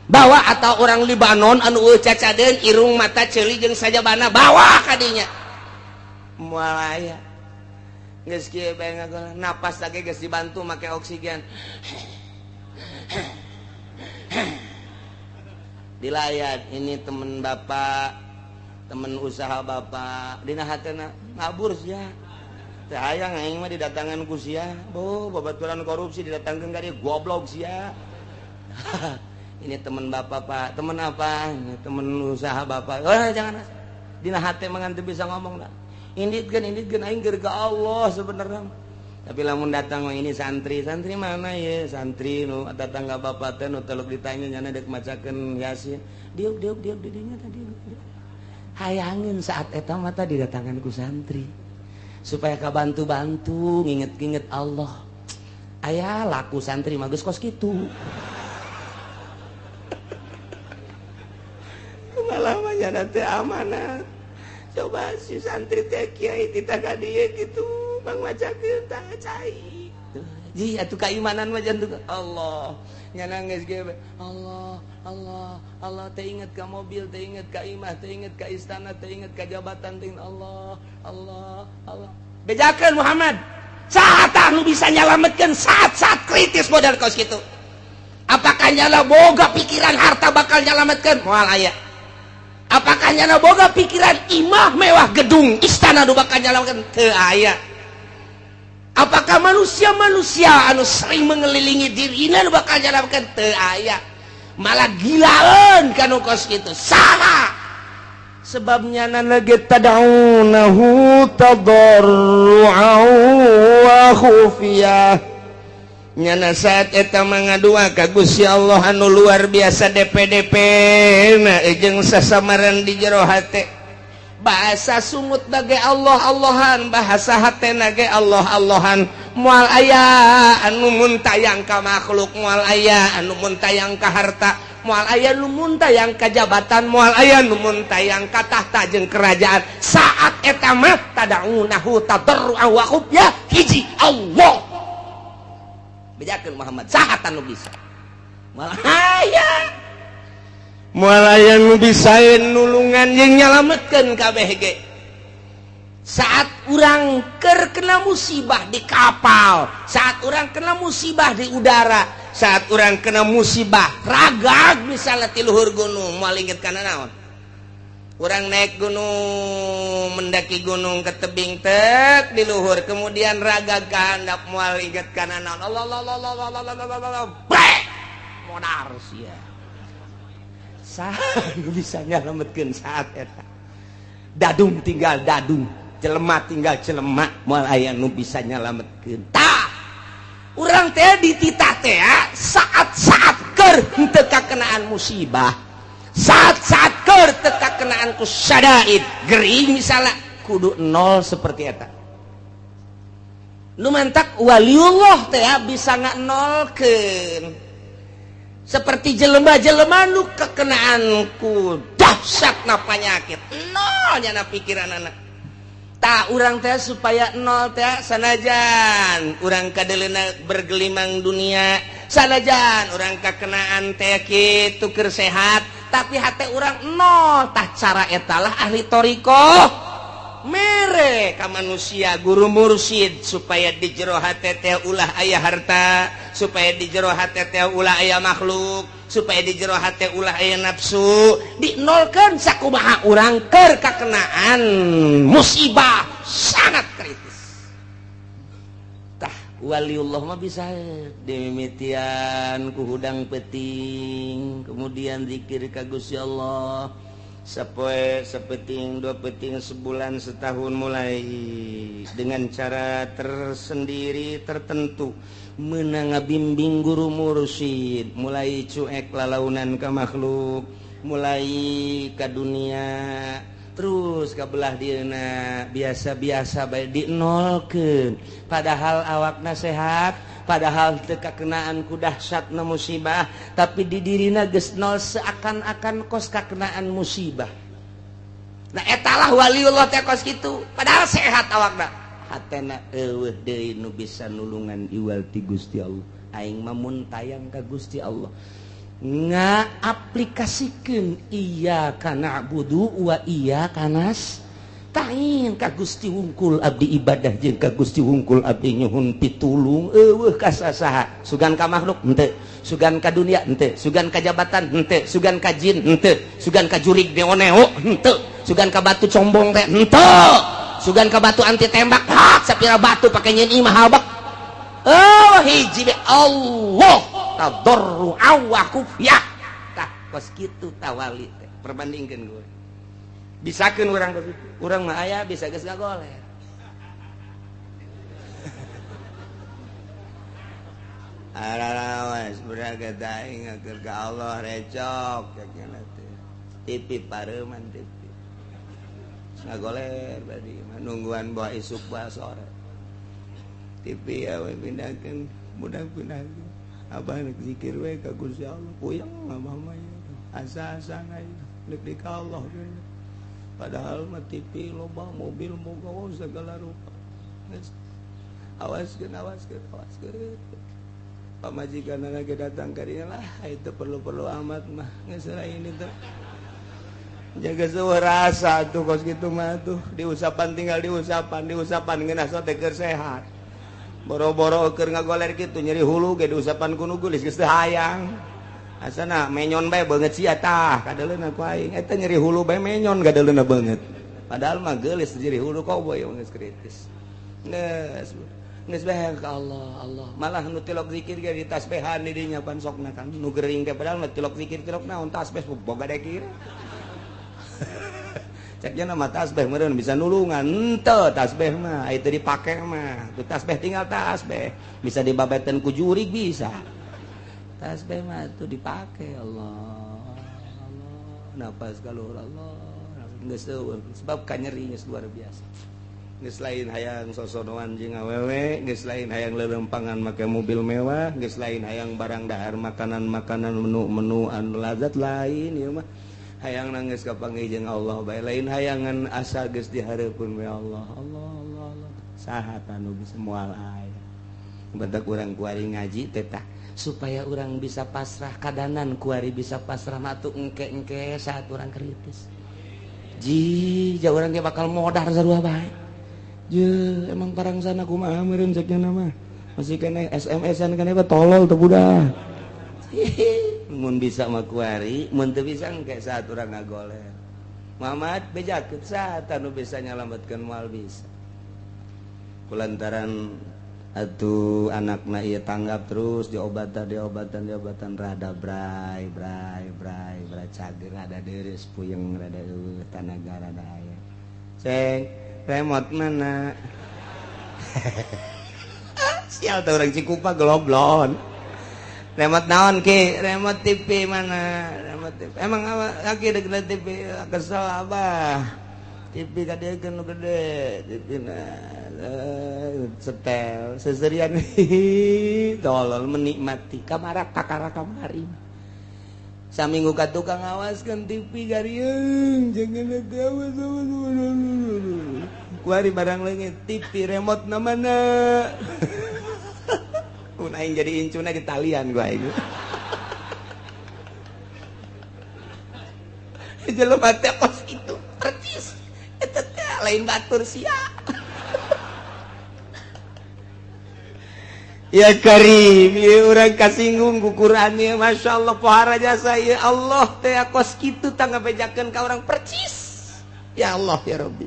Bawa atau orang Libanon anu cacadeun irung mata ceuli jeung sajabana bawa kadinya. Moal aya geus kieu bae ngagolan, napas lagi geus dibantu make oksigen. Dilayat, ini temen bapak, temen usaha bapak, dina hatena ngabur sia. Teh hayang aing mah didatangan ku sia, babaturan korupsi didatangkeun ka dieu goblok sia. Ini temen bapak pak, temen apa? Ini temen usaha bapak. Oh jangan, dina hate mah teu bisa ngomong dah. Inditkeun aing keur ka Allah sebenarnya. Tapi lamun datang ini santri mana ya? Santri nu datang ka bapak teh nu teluk ditanya nyana dek macakeun Yasin. Diuk didinya tadi. Hayangin saat eta mah tadi didatangan ku santri. Supaya kabantu-bantu nginget-nginget Allah. Aya laku santri mah geus kos kitu. Kumaha mah nyana teh amanat. Coba si santri teh kiai tita ka dieu kitu bang macakeun tah cai. Ji atuh keimanan mah jantung Allah. Nyana geus ge Allah teh inget ka mobil, teh inget ka imah, teh inget ka istana, teh inget ka jabatan, teh Allah. Bejakeun Muhammad. Saha nu bisa nyalametkeun saat-saat kritis modal kos kitu. Apakah nyala boga pikiran harta bakal nyalametkeun? Moal aya. Apakah nyana boga pikiran imah mewah gedung istana nu bakal nyalametkeun? Teu aya. Apakah manusia anu sering mengelilingi dirina nu bakal nyalametkeun? Teu aya. Malah gilaeun kanu kos kitu. Saha? Sebabnya nana tadaunahu tadarru'an wa khufiyah. Nyana saat eta mangadua ka Gusti Allah anu luar biasa DP na jeung sasamaran di jero hate. Bahasa sumut bage Allah-Allahan, bahasa hatena ge Allah-Allahan. Moal aya anu muntayang ka makhluk, moal aya anu muntayang ka harta, moal aya nu muntayang ka jabatan, moal aya nu muntayang ka tahta jeung kerajaan. Saat eta mah tadaunahu tadarru'an wa khufyah hiji Allah. Bejakeun Muhammad saha anu bisa moal aya nu bisa nulungan jeung nyalametkeun kabeh ge. Saat urang keur kena musibah di kapal, saat urang kena musibah di udara, saat urang kena musibah ragag misalnya ti luhur gunung, moal inget kana naon? Urang naik gunung, mendaki gunung ke tebing tek di luhur, kemudian raga kehandap moal inget kana naon. Allah brek modar sia. Saha nu bisa nyalametkeun saat eta? Dadung tinggal dadung, jelema tinggal jelema, moal aya nu bisa nyalametkeun. Tah. Urang teh dititah teh saat-saat keur henteu kakenaan musibah. Saat-saat keur teka kenaan ku syadaid gering misalnya kudu nol seperti eta. Nu mantak waliullah teh bisa nolkeun seperti jelema-jelema nu kekenaan ku dahsyatna panyakit nol nya pikiranana. Ta urang teh supaya nol teh sanajan urang kadeleuna bergelimang dunia, sanajan urang kakenaan teh kitu keur sehat, tapi hate urang nol. Tah cara etalah ahli torikoh mere ka manusia guru mursyid supaya di jero hate teh ulah aya harta, supaya di jero hate teh ulah aya makhluk, supaya di jero hate ulah aya nafsu. Dinolkeun sakumaha urang keur kakenaan musibah sangat kritis. Tah waliullah mah bisa dimimitian ku hudang peting kemudian zikir ka Gusti Allah sapoe sapeting dua peting sebulan setahun mulai dengan cara tersendiri tertentu meunang ngabimbing guru mursyid mulai cuek lalaunan ka makhluk mulai ka dunia terus kabelah dieuna biasa-biasa bae dinolkeun padahal awakna sehat padahal teu kakenaan ku dahsyatna musibah tapi di dirina geus nol seakan-akan kos kakenaan musibah. Nah etalah waliullah teh kos kitu padahal sehat awakna hatena eueuh deui nu bisa nulungan iwal ti Gusti Allah aing mah mun tayang ka Gusti Allah ngaaplikasikeun iyyaka na'budu wa iyyaka nasta'in ka Gusti wungkul abdi ibadah jeung ka Gusti wungkul abdi nyuhun pitulung eueuh ka sasaha sugan ka makhluk henteu sugan ka dunia henteu sugan ka jabatan henteu sugan ka jin henteu sugan ka jurig neo-neo henteu sugan ka batu combong teh henteu sugan ka batu anti tembak sapira batu pake nyeun imah habak hiji be Allah tadarru awakufyah tah kos kitu tawali teh perbandingkeun gue bisakeun urang kitu urang mah aya bisa geus gagoler arawas buraga daing keur ka Allah recok kayaknya teh tipi pareuman tipi ngagoler badi nungguan bawa isuk bae sore tipi awe pindahkeun mudah pindahkeun abah nek zikir we ka Gusti Allah puyeng abah mah asa-asana nek di ka Allah geuning padahal mah TV loba mobil moga segala rupa awaskeun pamajikanna ge datang ka dieu lah itu perlu amat mah geus lain itu jaga seueur rasa tuh kos kitu mah tuh diusapan tinggal diusapan ngeunah teh keur sehat boro-boro keur ngagoler kitu nyeri hulu ge diusapan ku nu geulis geus teu hayang asana menyon bae beungeut sia tah kadaleuna ku aing eta nyeri hulu bae menyon gadaleuna beungeut padahal mah geulis nyeri hulu koboy geus kritis geus bae ka Allah malah nu tilok zikir ge ditasbehan di dinya pan sokna kan nu gering teh padahal mah tilok zikir tilok naon tasbih boga dekir ceknya nama tasbih meureun bisa nulungan henteu tasbih mah itu dipake mah tu tasbih tinggal tasbih bisa dibabeteun ku jurig bisa tasbih mah tu dipake Allah napas kaluhur Allah geus eueuh sebab kanyeri geus luar biasa geus lain hayang sosonoan jeung awewe geus lain hayang leurempangan make mobil mewah geus lain hayang barang dahar makanan menu anu lazat lain ieu mah hayang nangis kapanggih jeung Allah bae lain hayangan asa geus dihareupeun we Allah saha anu bisa moal aya badak urang kuari ngaji teh tah supaya urang bisa pasrah kadanan kuari bisa pasrah matu engke-engke saat urang kritis ji ja urang ge bakal modar sarua bae je emang parang sana kumaha meureun sakjana mah masih kene SMS-an kana tolol teu budak mun bisa mah kuari mun teu bisa engke saat urang ngagoler Muhammad bejakeun saat anu bisa nyalametkeun moal bisa kulantaran atuh anakna ieu tanggap terus diobatan rada bray cager rada deres puyeng rada tanaga rada aya ceng remote mana sial teh urang Cikupa geloblon remote naon ki remote TV mana remote TV emang lagi deket TV kesel abah TV kadekeun nu gede TV na setel seserian tolol menikmati kamara kakara kamari saminggu ka tukang ngawaskeun TV garieung jangan awas kuari barang leungit TV remote na mana mun aing jadi incuna di talian gua aing jelema teh kos itu percis eta teh lain batur sia ya Karim ieu urang kasinggung ku Quran ieu masyaallah pohara jasa ieu Allah teh kos kitu tang ngabejakeun ka urang percis ya Allah ya Rabbi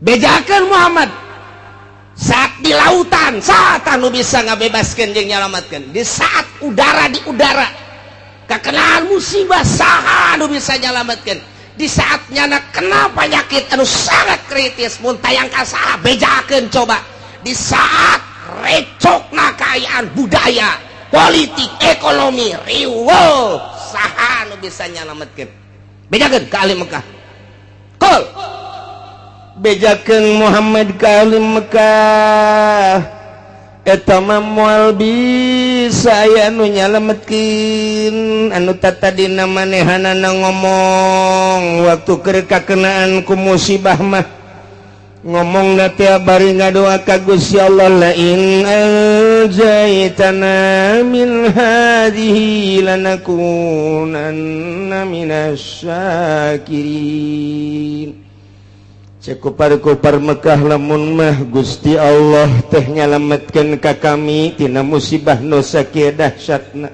bejakeun Muhammad saat di lautan saat anu bisa ngabebaskeun jeung nyalametkeun di saat udara di udara kakenaan musibah saha anu bisa nyalametkeun di saat nyana kena penyakit anu sangat kritis mun tayang ka saha bejakeun coba di saat recokna kaayaan budaya politik ekonomi riweuh saha anu bisa nyalametkeun bejakeun ka ahli Mekah kul bejakeun Muhammad ka ahli Mekah eta mah moal bisa aya anu nyalametkeun anu tadi manehanana ngomong waktu keur kakenaan ku musibah mah ngomong teh bari ngadoa ka Gusti Allah la in anjaitana min hadhihi lanakunanna minasyakirin cek kupar Mekah lamun mah Gusti Allah teh nyalametkeun ka kami tina musibah nu sakieu dahsyatna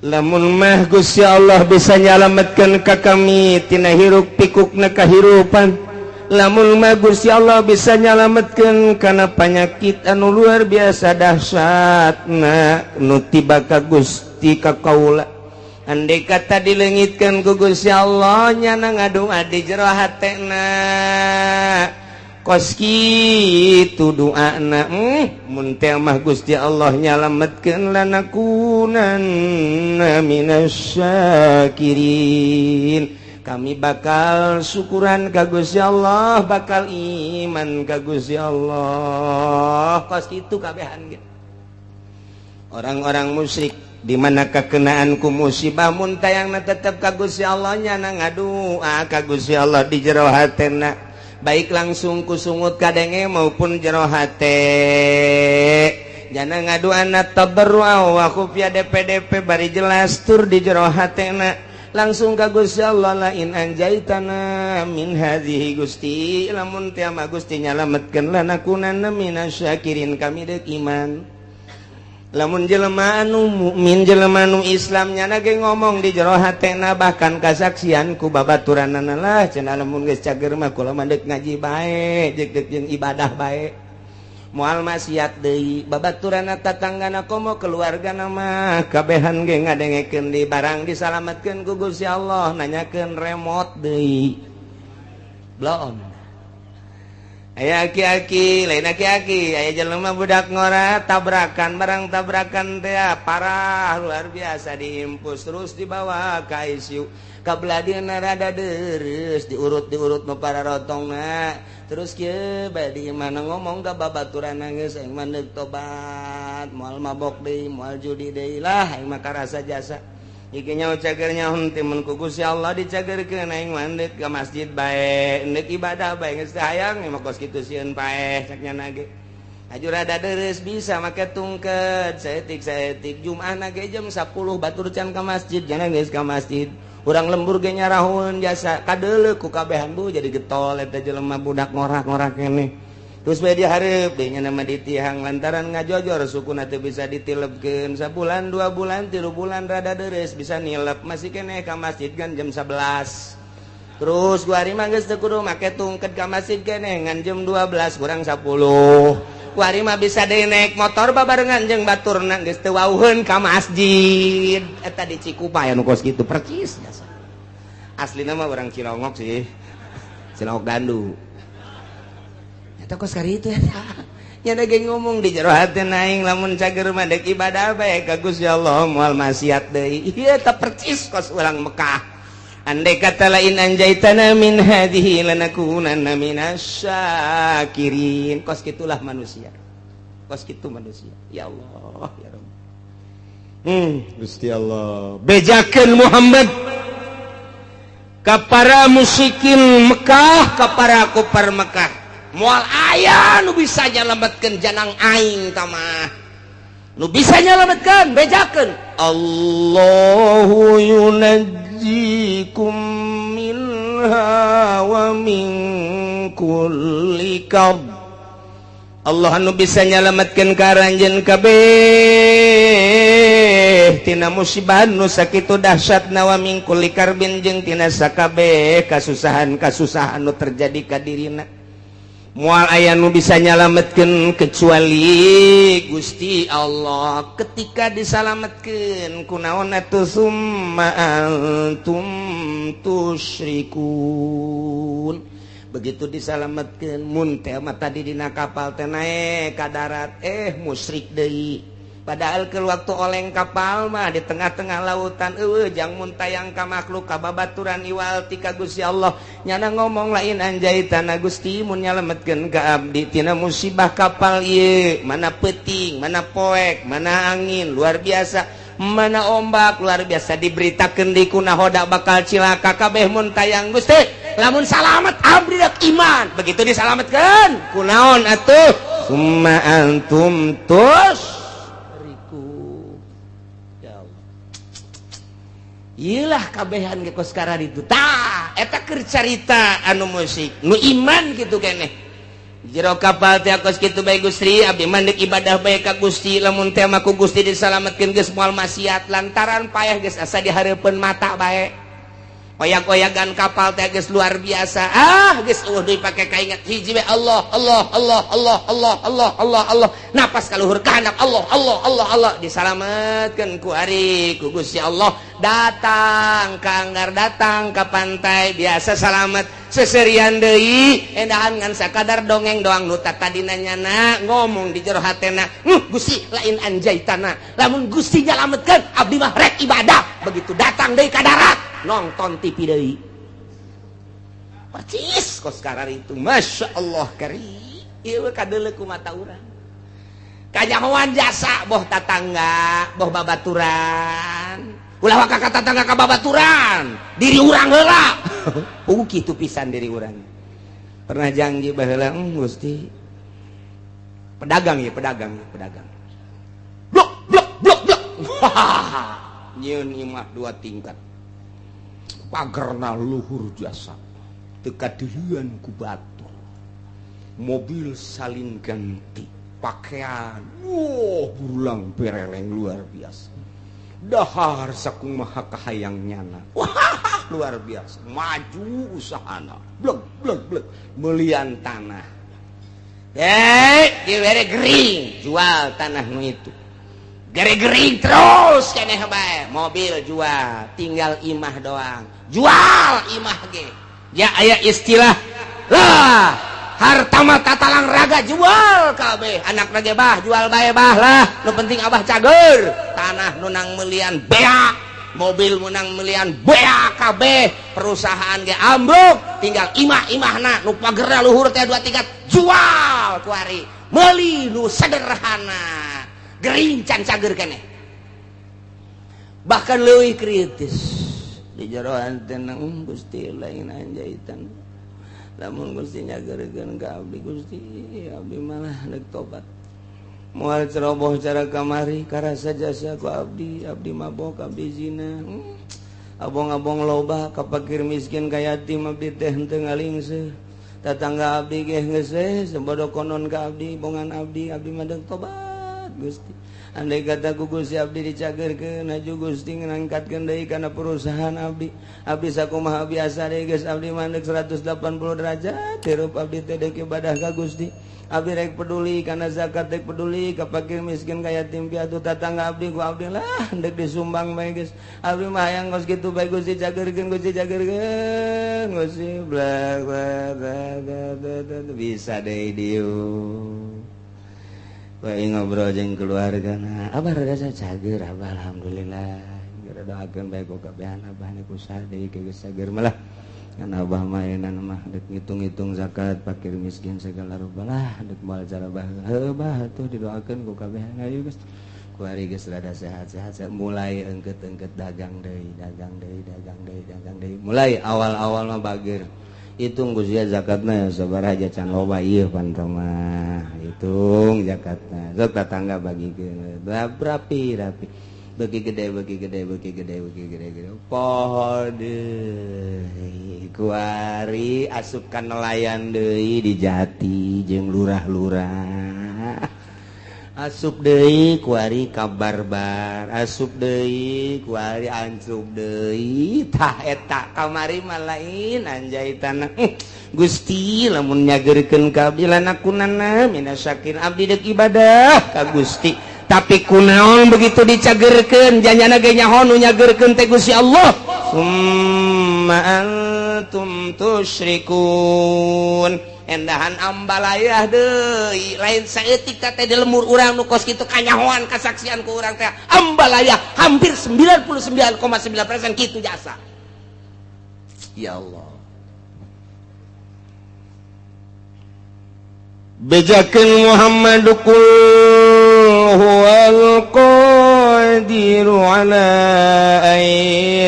lamun mah Gusti Allah bisa nyalametkeun ka kami tina hiruk pikukna kahirupan lamun mah Gusti Allah bisa nyalametkeun kana penyakit anu luar biasa dahsyatna nu tiba ka Gusti ka kaula andai kata dilengitkeun ku Gusti Allah nyana ngadoa di jero hatena kos kitu doana mun teh mah Gusti Allah nyalametkeun lanakunanna minasyakirin kami bakal syukuran ka Gusti Allah bakal iman ka Gusti Allah kos kitu kabehan ge orang-orang musyrik di mana kakenaanku musibah mun tayangna tetep ka Gusti Allah nyana ngadoa ka Gusti Allah di jero hatena baik langsung ku sungut kadenge maupun jero hate jana ngadoana tabarrua wa khufya DP bari jelas tur di jero hatena langsung ka Gusti Allah la in anjaitana min hadhihi Gusti lamun teh mah Gusti nyalametkeun lanakunanna minasyakirin kami deuk iman lamun jelema anu mukmin jelema anu Islam nyana ge ngomong di jero hatena bahkan kasaksian ku babaturanana lah cenah lamun geus cager mah kula mandek ngaji bae jeung jeung ibadah bae moal maksiat deui babaturanna tatanggana komo keluargana mah kabehan ge ngadengekeun di barang disalametkeun ku Gusti Allah nanyakeun remote deui bloon aya aki-aki lain aki-aki aya jelema budak ngora tabrakan barang tabrakan teh parah luar biasa diimpus terus dibawa ka ICU kabladina rada deres diurut nu pararotongna terus kieu bade mana ngomong ka babaturanna geus aing mah deuk tobat moal mabok deui moal judi deui lah aing mah karasa jasa iki nyaho cagernya henteu mun ku Gusti Allah dicagerkeun aing mandek ka masjid bae endek ibadah bae geus teh hayang mah kos kitu sieun paeh cak nyana ge aju rada deres bisa make tungkeun saeutik Jumaahna ge jam 10 batur can ka masjid jangan geus ka masjid urang lembur ge nyarahun jasa kadeuleu ku kabehan bu jadi getol eta jelema budak ngorak-ngorak keneh terus bae dihareup deui nya nama ditihang lantaran ngajojor sukuna teu bisa ditilebkeun sabulan 2 bulan 3 bulan rada deres bisa nilep masih keneh ka masjid kan jam 11 terus gua hari mah geus teu kudu make tungked ka masjid keneh ngan jam 12 kurang 10 gua hari mah bisa deui naik motor babarengan jeung baturna geus teu wauheun ka masjid eta di Cikupa anu kos kitu percis jasa aslina mah urang Cilongok sih Cilongok Gandu eta kos kari itu eta nyana ge ngomong di jero hatena aing lamun cager mah dek ibadah bae ka Gusti Allah moal maksiat deui ieu eta percis kos urang Mekah andai kata lain anjaitana min hadhihi lanakunanna minasyakirin kos kitulah manusia kos kitu manusia ya Allah ya Rabb Gusti Allah bejakeun Muhammad ka para musyrikin Mekah ka para kufar Mekah moal aya nu bisa nyalametkeun janang aing tamah nu bisa nyalametkeun bejakeun Allahu yunajjikum minha wa min kulli kab Allah anu bisa nyalametkeun ka ranjeun kabeh tina musibah nu sakitu dahsyatna wa min kulli karbin jeung tina sakabeh kasusahan-kasusahan nu terjadi ka dirina mual aya nu bisa nyalametkeun kecuali Gusti Allah. Ketika disalametkeun kunaon atuh summa antum tusyrikun. Begitu disalametkeun mun teh mah tadi dina kapal teh naek ka darat musyrik deui. Padahal ke waktu oleng kapal mah di tengah-tengah lautan jang muntayang ka makhluk ka babaturan iwal ti ka Gusti Allah nyana ngomong lain anjaitana Gusti mun nyalametkeun ka abdi tina musibah kapal ieu mana peuting mana poek mana angin luar biasa mana ombak luar biasa diberitakeun di kunahoda bakal cilaka kabeh muntayang Gusti lamun salamet abdi dak iman begitu disalametkeun kunaon atuh summa antum ilah kabehan ge kos karar itu tah eta keur carita anu musik nu iman kitu keneh jero kapal teh kos kitu bae Gusti abdi mandek ibadah bae ka Gusti lamun teh mah ku Gusti disalametkeun geus moal maksiat lantaran payah geus asa dihareupeun mata bae oyak-oyagan kapal teh geus luar biasa geus deui pake kaingat hiji we Allah napas kaluhur kahandap Allah disalametkeun ku ari ku Gusti Allah datang ka anggar datang ka pantai biasa salamet seserian deui endahan ngan sakadar dongeng doang nu tadina nyana ngomong di jero hatena Gusti lain anjaitana lamun Gusti nyalametkeun abdi mah rek ibadah begitu datang deui ka darat nonton TV deui percis kos karar itu Masya Allah kari ieu kadeuleu ku mata urang kanyahoan jasa boh tatangga boh babaturan ulah waka ka tatangga ka babaturan diri urang heula kitu pisan diri urang pernah janji baheula Gusti pedagang blok nyieun imah 2 tingkat pagerna luhur jasa teka dilian ku batu mobil salin ganti pakaian burulang bereleng luar biasa dahar sakung maha kahayang nyana luar biasa maju usahana blek melian tanah dibere gering jual tanah nu itu gering terus keneh bae mobil jual tinggal imah doang jual imah ge ya aya istilah lah harta mah tatalang raga jual kabeh anak lagi bah jual bae bah lah nu penting abah cager tanah nu nang melian bea mobil menang melian bea kabeh perusahaan ge ambruk tinggal imahna nu pagerna luhur teh 2 tingkat jual ku ari meuli nu sederhana gering can cager keneh bahkan leuwih kritis di jero antena Gusti lain anjaitan lamun Gusti nyageurkeun ka abdi Gusti abdi malah deuk tobat moal ceroboh cara kamari karasa jasa ku abdi mabok abdi zina abong-abong loba ka fakir miskin ka yatim abdi teh henteu ngalingseuh tatangga abdi ge geus sebodo konon ka abdi bongan abdi mah deuk tobat Gusti andai kata ku Gusti abdi dicageurkeun aju Gusti ngangkatkeun deui kana perusahaan abdi sakumaha biasa deui geus abdi mandek 180 derajat hirup abdi teh deuk ibadah ka Gusti abdi rek peduli kana zakat rek peduli ka fakir miskin ka yatim piatu tatangga abdi ku abdi lah hendek disumbang bae geus abdi mah hayang geus kitu bae Gusti cageurkeun Gusti blak bisa deui dieu bae ngobrol jeung keluargana abah rada cager abah alhamdulillah geura doakeun bae ku kabehan abah nu kusaha deui geus cager mah lah kan abah mah enan mah deuk ngitung-ngitung zakat fakir miskin segala rupa lah deuk moal cara bah atuh didoakeun ku kabehan ayo geus ku ari geus rada sehat-sehat mulai engkeut-engkeut dagang deui mulai awal-awal mah bager hitung Gusti zakatna ya sabaraha can loba ieu pantoma hitung zakatna sok tatangga bagikeun rapi bagi gede poho deui kuari asupkan nelayan deui di Jati jeung lurah-lurah asup deui ku ari kabarbar, asup deui ku ari ansub deui, tah eta kamari mah lain anjay tanah. Gusti lamun nyageurkeun ka abdi lanakunana minasyakin abdi deuk ibadah ka Gusti. Tapi kunaon begitu dicageurkeun janjana ge nyaho nu nyageurkeun teh Gusti Allah. Summa antum tusyrikun. Endahan ambalayah deui lain saeutik teh di lemur urang nu kos kitu kanyahoan kasaksian ku urang teh ambalayah hampir 99,9% kitu jasa. Ya Allah. Bejakeun Muhammad qul huwal qadiru ala an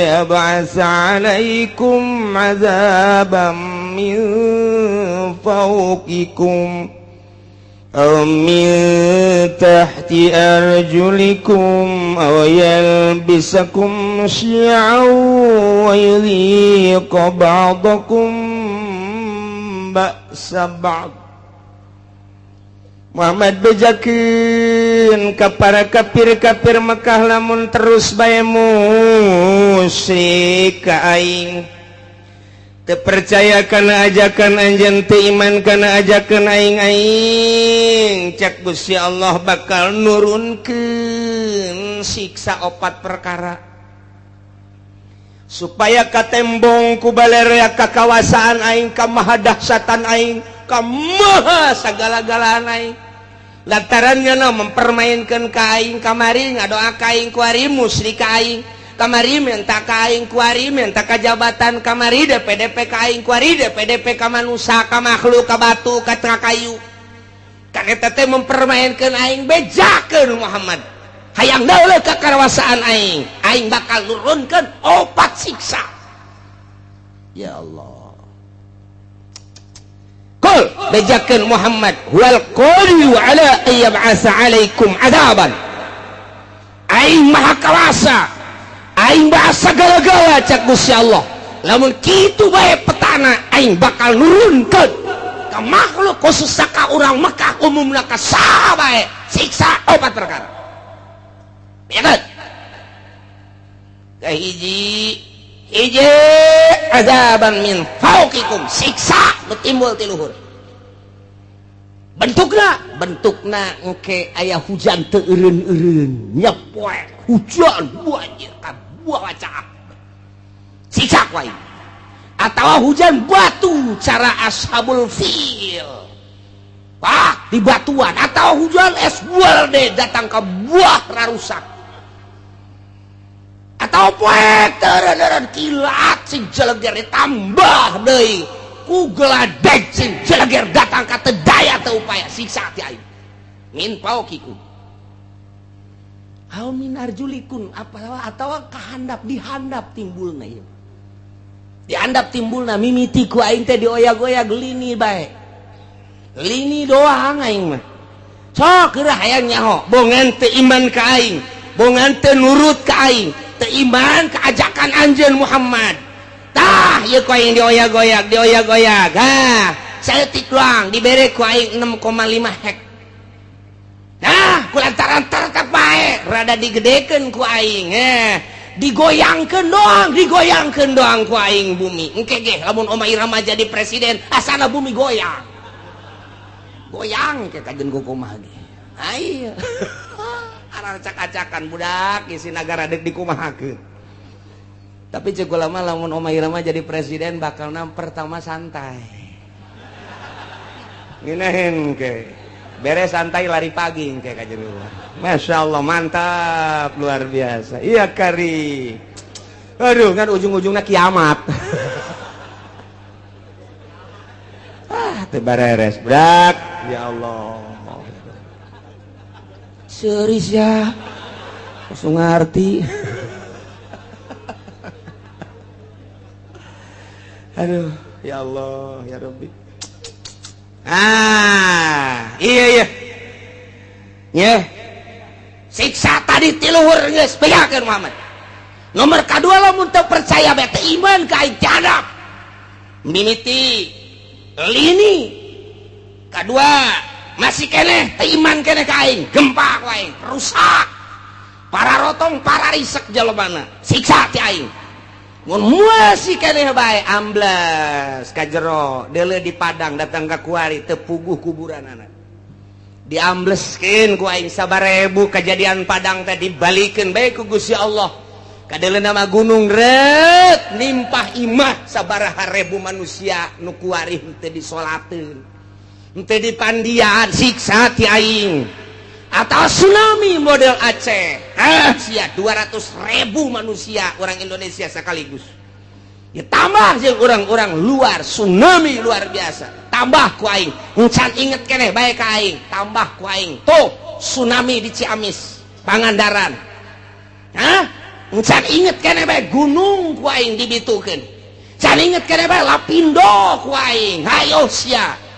yab'atsa 'alaikum 'adzaban min fawqikum aw min tahti arjulikum aw yalbisakum syi'an wa yudhiqa ba'dakum ba'sa ba'd. Muhammad bejakeun ka para kafir-kafir Mekah lamun terus bae musyrik ka aing teu percaya kana ajakan anjeun teu iman kana ajakan aing cak Gusti Allah bakal nurunkeun siksa 4 perkara supaya katembong ku balerea kakawasaan aing ka maha dahsyatan aing ka maha sagala-galaan aing lantarannya mempermainkan ka aing kamari ngadoa ka aing ku ari musyrik ka aing kamari minta ka aing ku ari minta ka jabatan kamari DPDP ka aing ku ari DPDP ka manusia ka makhluk ka batu ka kayu kan eta teh mempermainkan aing bejakeun Muhammad hayang dauleuh ka karawasaan aing bakal nurunkeun 4 siksa. Ya Allah. Qul bejakeun Muhammad wal qadiru ala ayyab'atsa 'alaikum 'adaban. Aing maha kawasa, aing maha sagala-gala cak Gusti Allah. Lamun kitu bae petana aing bakal nurunkeun ka makhluk khusus ka urang Mekah umumna ka saha bae siksa 4 perkara. Ya kan? Hiji azaban min fauqikum siksa betimbul ti luhur. Bentukna engke aya hujan teu eureun-eureun nyepoe hujan banjir ka buah wacaa siksa ku aing atawa hujan batu cara ashabul fil di batuan atau hujan es buah deh datang ke buah rarusak atau poek teureun kilat sing jeleger ditambah deui ku geladeg sing jeleger datang ka teu daya teu upaya siksa ti aing min paukikum aw min arjulikun atawa kahandap dihandap timbulna ieu dihandap timbulna mimiti ku aing teh dioyag-oyag lini bae lini doang aing mah sok geurah hayang nyaho bongan teu iman ka aing bongan teu nurut ka aing teu iman ka ajakan anjeun Muhammad tah ieu ku aing dioyag-oyag ha saeutik doang dibere ku aing 6,5 hek nah kulantaran tertek bae rada digedekeun ku aing digoyangkeun doang ku aing bumi engke ge lamun Oma Irama jadi presiden asana bumi goyang ke kajen kumaha ge aya arah acak-acakan budak isi nagara deuk dikumahakeun tapi ceuk lama lamun Oma Irama jadi presiden bakal pertama santai ngeunaheun ke beres santai lari pagi ke kajen luar Masya Allah mantap luar biasa iya kari aduh kan ujung-ujungnya kiamat teu bareres budak ya Allah serius ya langsung ngerti aduh ya Allah ya Rabbi iya ya siksa tadi ti luhur geus bejakeun Muhammad nomor kadua lamun teu percaya bae teu iman ka aing cadap mimiti lini kedua masih keneh iman keneh ka aing gempa ku aing rusak para rotong para risek jelebana siksa ti aing mun masih keneh bae amblas ka jero deuleu di padang datang ka kuari teu puguh kuburanana diambleskeun ku aing sabarebu kejadian padang teh dibalikeun bae ku Gusti Allah kadeuleu nama gunung ret nimpah imah sabaraha ribu manusia nu kuari teu disolateun teu dipandian siksa ti aing atau tsunami model Aceh sia 200.000 manusia orang Indonesia sekaligus ya tambah jeung orang-orang luar tsunami luar biasa tambah ku aing encan inget keneh bae ka aing tambah ku aing tuh tsunami di Ciamis Pangandaran encan inget keneh bae gunung ku aing dibitukeun can inget keneh bae Lapindo ku aing hayo sia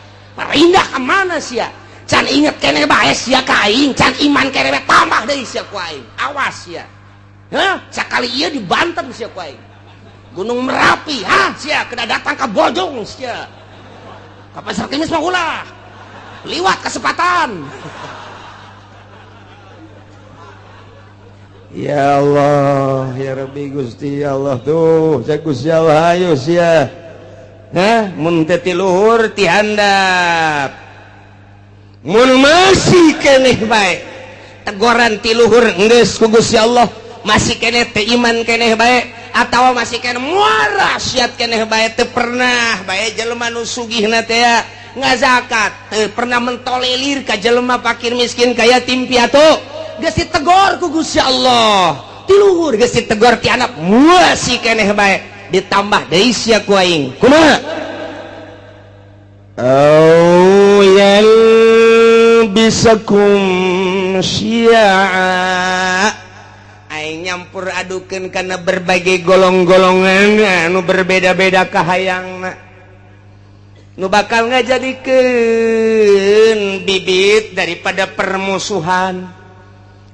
Perindah kemana sia can inget kene bae sia ka aing can iman kene bae tambah deui sia ku aing awas sia sakali ieu di Banten sia ku aing Gunung Merapi sia kena datang ke Bojong sia ka Pasar Kemis mah ulah liwat kesempatan Ya Allah ya Rabbi Gusti Allah tuh cek Gusti Allah ayo sia mun teh ti luhur ti handap mun masih keneh bae teguran ti luhur geus ku Gusti Allah masih keneh teu iman keneh bae atawa masih keneh muara syat keneh bae teu pernah bae jelema nu sugihna teh ngazakat teu pernah mentolelir ka jelema fakir miskin kaya yatim piatu geus ditegor ku Gusti Allah ti luhur geus ditegor ti anak masih keneh bae ditambah deui sia ku aing kumaha au yalbisakum syi'a aing nyampur adukeun kana berbagai golong-golongan anu berbeda-beda kahayangna nu bakal ngajadikeun bibit daripada permusuhan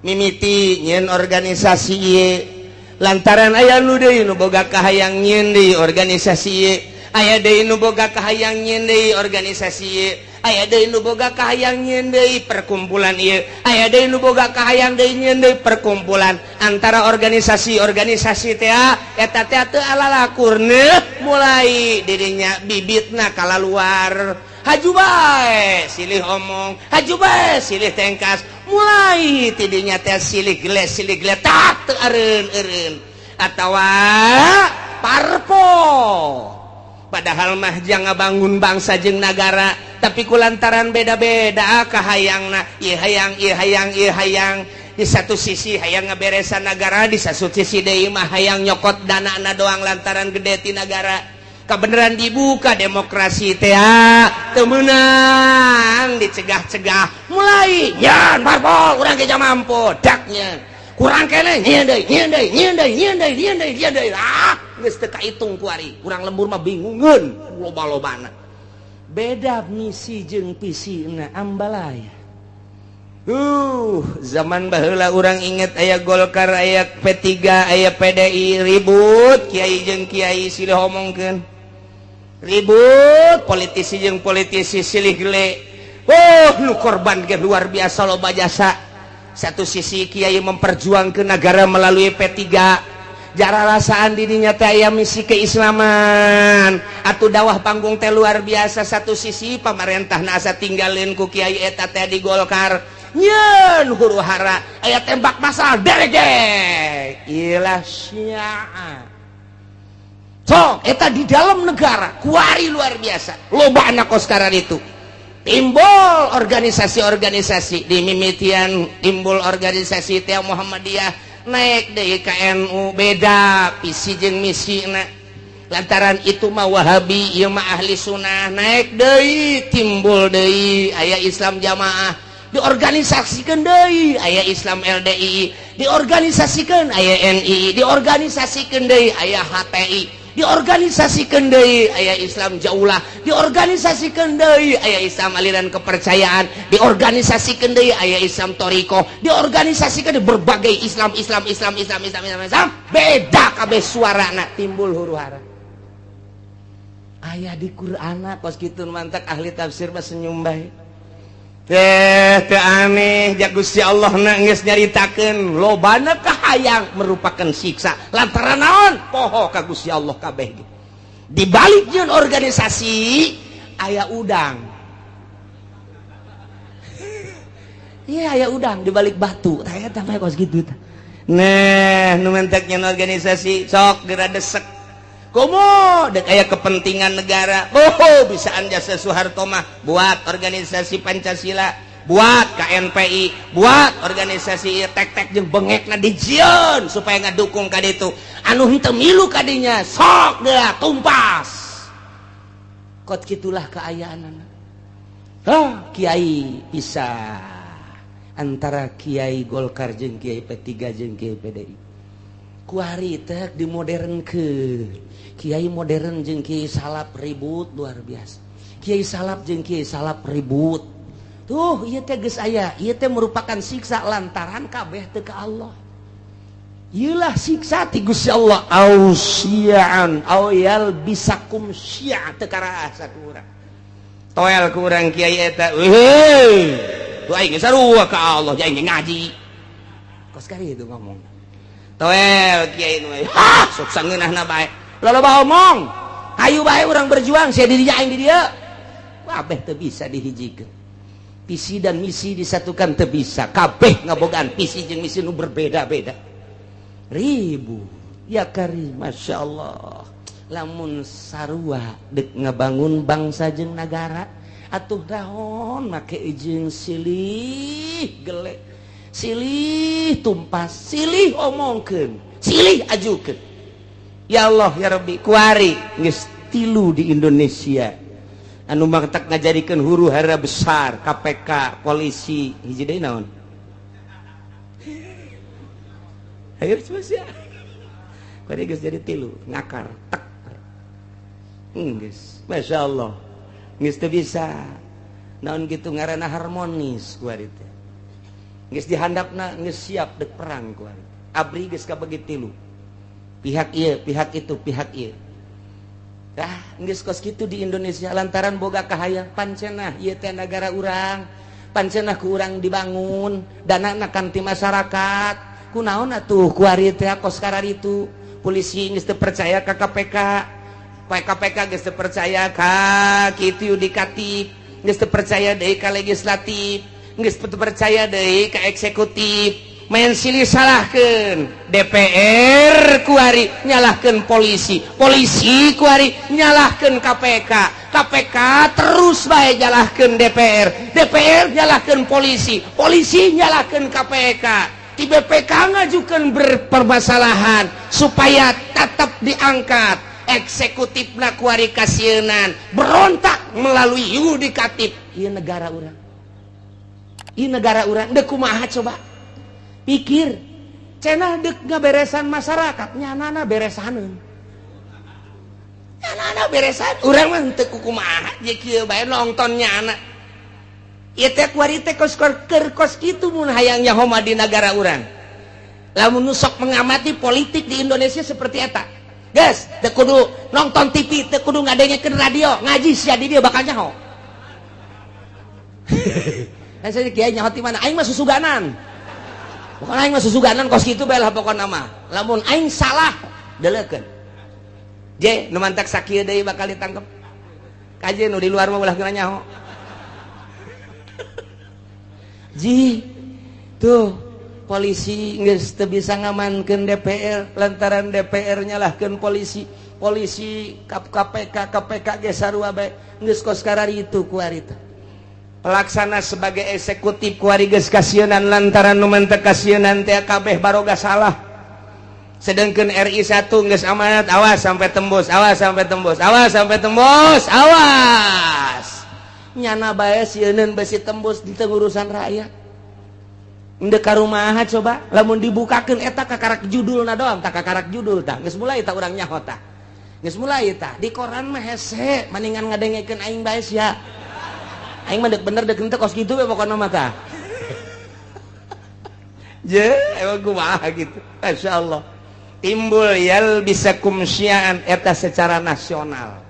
mimiti nyeun organisasi ieu lantaran aya nu deui nu boga kahayang nyieun deui organisasi ieu aya deui nu boga kahayang nyieun deui organisasi ieu aya deui nu boga kahayang nyieun deui perkumpulan ieu aya deui nu boga kahayang deui nyieun deui perkumpulan antara organisasi teh eta teh teu alalakurna mulai dirinya bibitna kalaluar haju bae silih omong haju bae silih tengkas mulai tidinya teh silih geles tak teu eureun atawa parpo padahal mah jang ngabangun bangsa jeung nagara tapi kulantaran beda-beda kahayangna ieu hayang di satu sisi hayang ngaberesan nagara di satu sisi deui mah hayang nyokot danana doang lantaran gede ti nagara kebenaran dibuka demokrasi teh teu meunang dicegah-cegah mulai nyan parpol urang ge mampu daknya kurang keneh nyieun deui geus teu kahitung ku ari urang lembur mah bingungeun loba-lobana beda misi jeung visina ambalaya zaman baheula urang inget aya Golkar aya P3 aya PDI ribut kiai jeung kiai silih omongkeun ribut politisi jeung politisi silih gele nu korban ge luar biasa loba jasa satu sisi kiai memperjuangkeun negara melalui P3 jara rasaan dirinya teh aya misi keislaman atuh dakwah panggung teh luar biasa satu sisi pamarentahna asa tinggalin ku kiai eta teh di Golkar nyeun huru hara aya tembak masal derege ilah syi'a sok eta di dalam negara kuari luar biasa loba anak koskaran itu timbul organisasi-organisasi di mimitian timbul organisasi teh Muhammadiyah naik deui ka NU beda visi jeung misina lantaran itu mah Wahabi ieu mah ahli sunnah naik deui timbul deui aya Islam Jamaah diorganisasikeun deui aya Islam LDI diorganisasikeun aya NI diorganisasikeun deui aya HTI diorganisasikeun deui aya Islam Jaulah diorganisasikeun deui aya Islam aliran kepercayaan diorganisasikeun deui aya Islam Thariqah diorganisasikeun berbagai Islam beda kabeh suarana timbul huru-hara aya di Qur'ana kos kitu mantak ahli tafsir mah senyum bae aneh Gusti Allah nangis nyaritakeun lobana kahayang merupakan siksa lantaran naon poho ka Gusti Allah kabeh di balik jeung organisasi aya udang iya aya udang di balik batu tah eta mah kos kitu tah nah nu mentek nyen organisasi sok geura desek komo dek aya kepentingan negara bisaan jasa Soeharto mah buat organisasi Pancasila buat KNPI buat organisasi tek-tek jeung bengekna dijieun supaya ngadukung ka ditu anu henteu milu kadinya sok deula tumpas kot kitulah kaayaanana kiai pisah antara Kiai Golkar jeung Kiai P3 jeung Kiai PDI kuari teh dimodernkeun Kiai modern jeung Kiai Salap ribut luar biasa Kiai Salap jeung Kiai Salap ribut tuh ieu teh geus aya ieu teh merupakan siksa lantaran kabeh teu ka Allah ieulah siksa ti Gusti Allah ausiaan awyal bisakum syi'a teu karaha sakurang toel ku urang kiai eta tuh aing sarua ka Allah aing ngaji kos kari itu ngomong toel kiai nu sok sangeunahna bae loba omong hayu bae urang berjuang sia diri aing di dieu kabeh teu bisa dihijikeun visi dan misi disatukan teu bisa kabeh ngabogaan visi jeung misi nu berbeda-beda ribu ya karim masyaallah lamun sarua deuk ngabangun bangsa jeung nagara atuh daon make jeung silih gele silih tumpas silih omongkeun silih ajukeun ya Allah ya Rabbi kuari geus 3 di Indonesia anu mantak ngajarikeun huru hara besar KPK polisi hiji deui naon ayo coba sia kuari geus jadi 3 ngakar tek geus masyaallah geus teu bisa naon kitu ngaranna harmonis kuari teh geus dihandapna geus siap dek perang kuari abri geus kabagi 3 pihak ieu pihak itu pihak ieu geus kos kitu di Indonesia lantaran boga kahayang pancenah ieu teh nagara urang pancenah ku urang dibangun danana kan ti masyarakat kunaon atuh kuari teh kos kararitu polisi geus teu percaya ka KPK KPK geus teu percaya ka kitu yudikatif geus teu percaya deui ka legislatif geus teu percaya deui ka eksekutif main silih salahkeun DPR kuari nyalahkeun polisi polisi kuari nyalahkeun KPK KPK terus bae nyalahkeun DPR nyalahkeun polisi nyalahkeun KPK di BPK ngajukeun berpermasalahan supaya tetap diangkat eksekutifna kuari kasienan berontak melalui yudikatif ieu negara urang deuk kumaha coba pikir cenah deuk ngaberesan masyarakat nyanana beresaneun urang mah teu kumaha je kieu bae nongton nyana ieu teh kuari teh kos kitu mun hayang nyaho di negara urang lamun sok mengamati politik di Indonesia seperti eta guys, teu kudu nonton TV, teu kudu ngadengekeun radio, ngaji sia di dieu bakal nyaho. Saya kiai nyaho ti mana? Aing mah susuganan. Bukan aing mah susuganan kos kitu bae lah pokona mah. Lamun aing salah, deleukeun. Je, nu mantak sakieu deui bakal ditangkep. Kaje nu di luar mah ulah geuna nyaho. Ji, tuh polisi geus teu bisa ngamankeun DPR lantaran DPR nyalahkeun polisi KPK ge sarua bae geus kos kararitu kuari teh pelaksana sebagai eksekutif kuari geus kasienan lantaran nu mentek kasienan teh kabeh baroga salah sedengkeun RI 1 geus amanat awas sampai tembus nyana bae sieun besi tembus di urusan rakyat ndek ka rumaha coba lamun dibukakeun eta kakarak judulna doang tak kakarak judul tah geus mulai tah urang nyaho tah geus mulai tah di koran mah hese maningan ngadengekeun aing bae sia aing mah deuk bener deuk henteu kos kitu we pokona mah tah je emang kumaha gitu masyaallah timbul yal bisakum syi'an eta secara nasional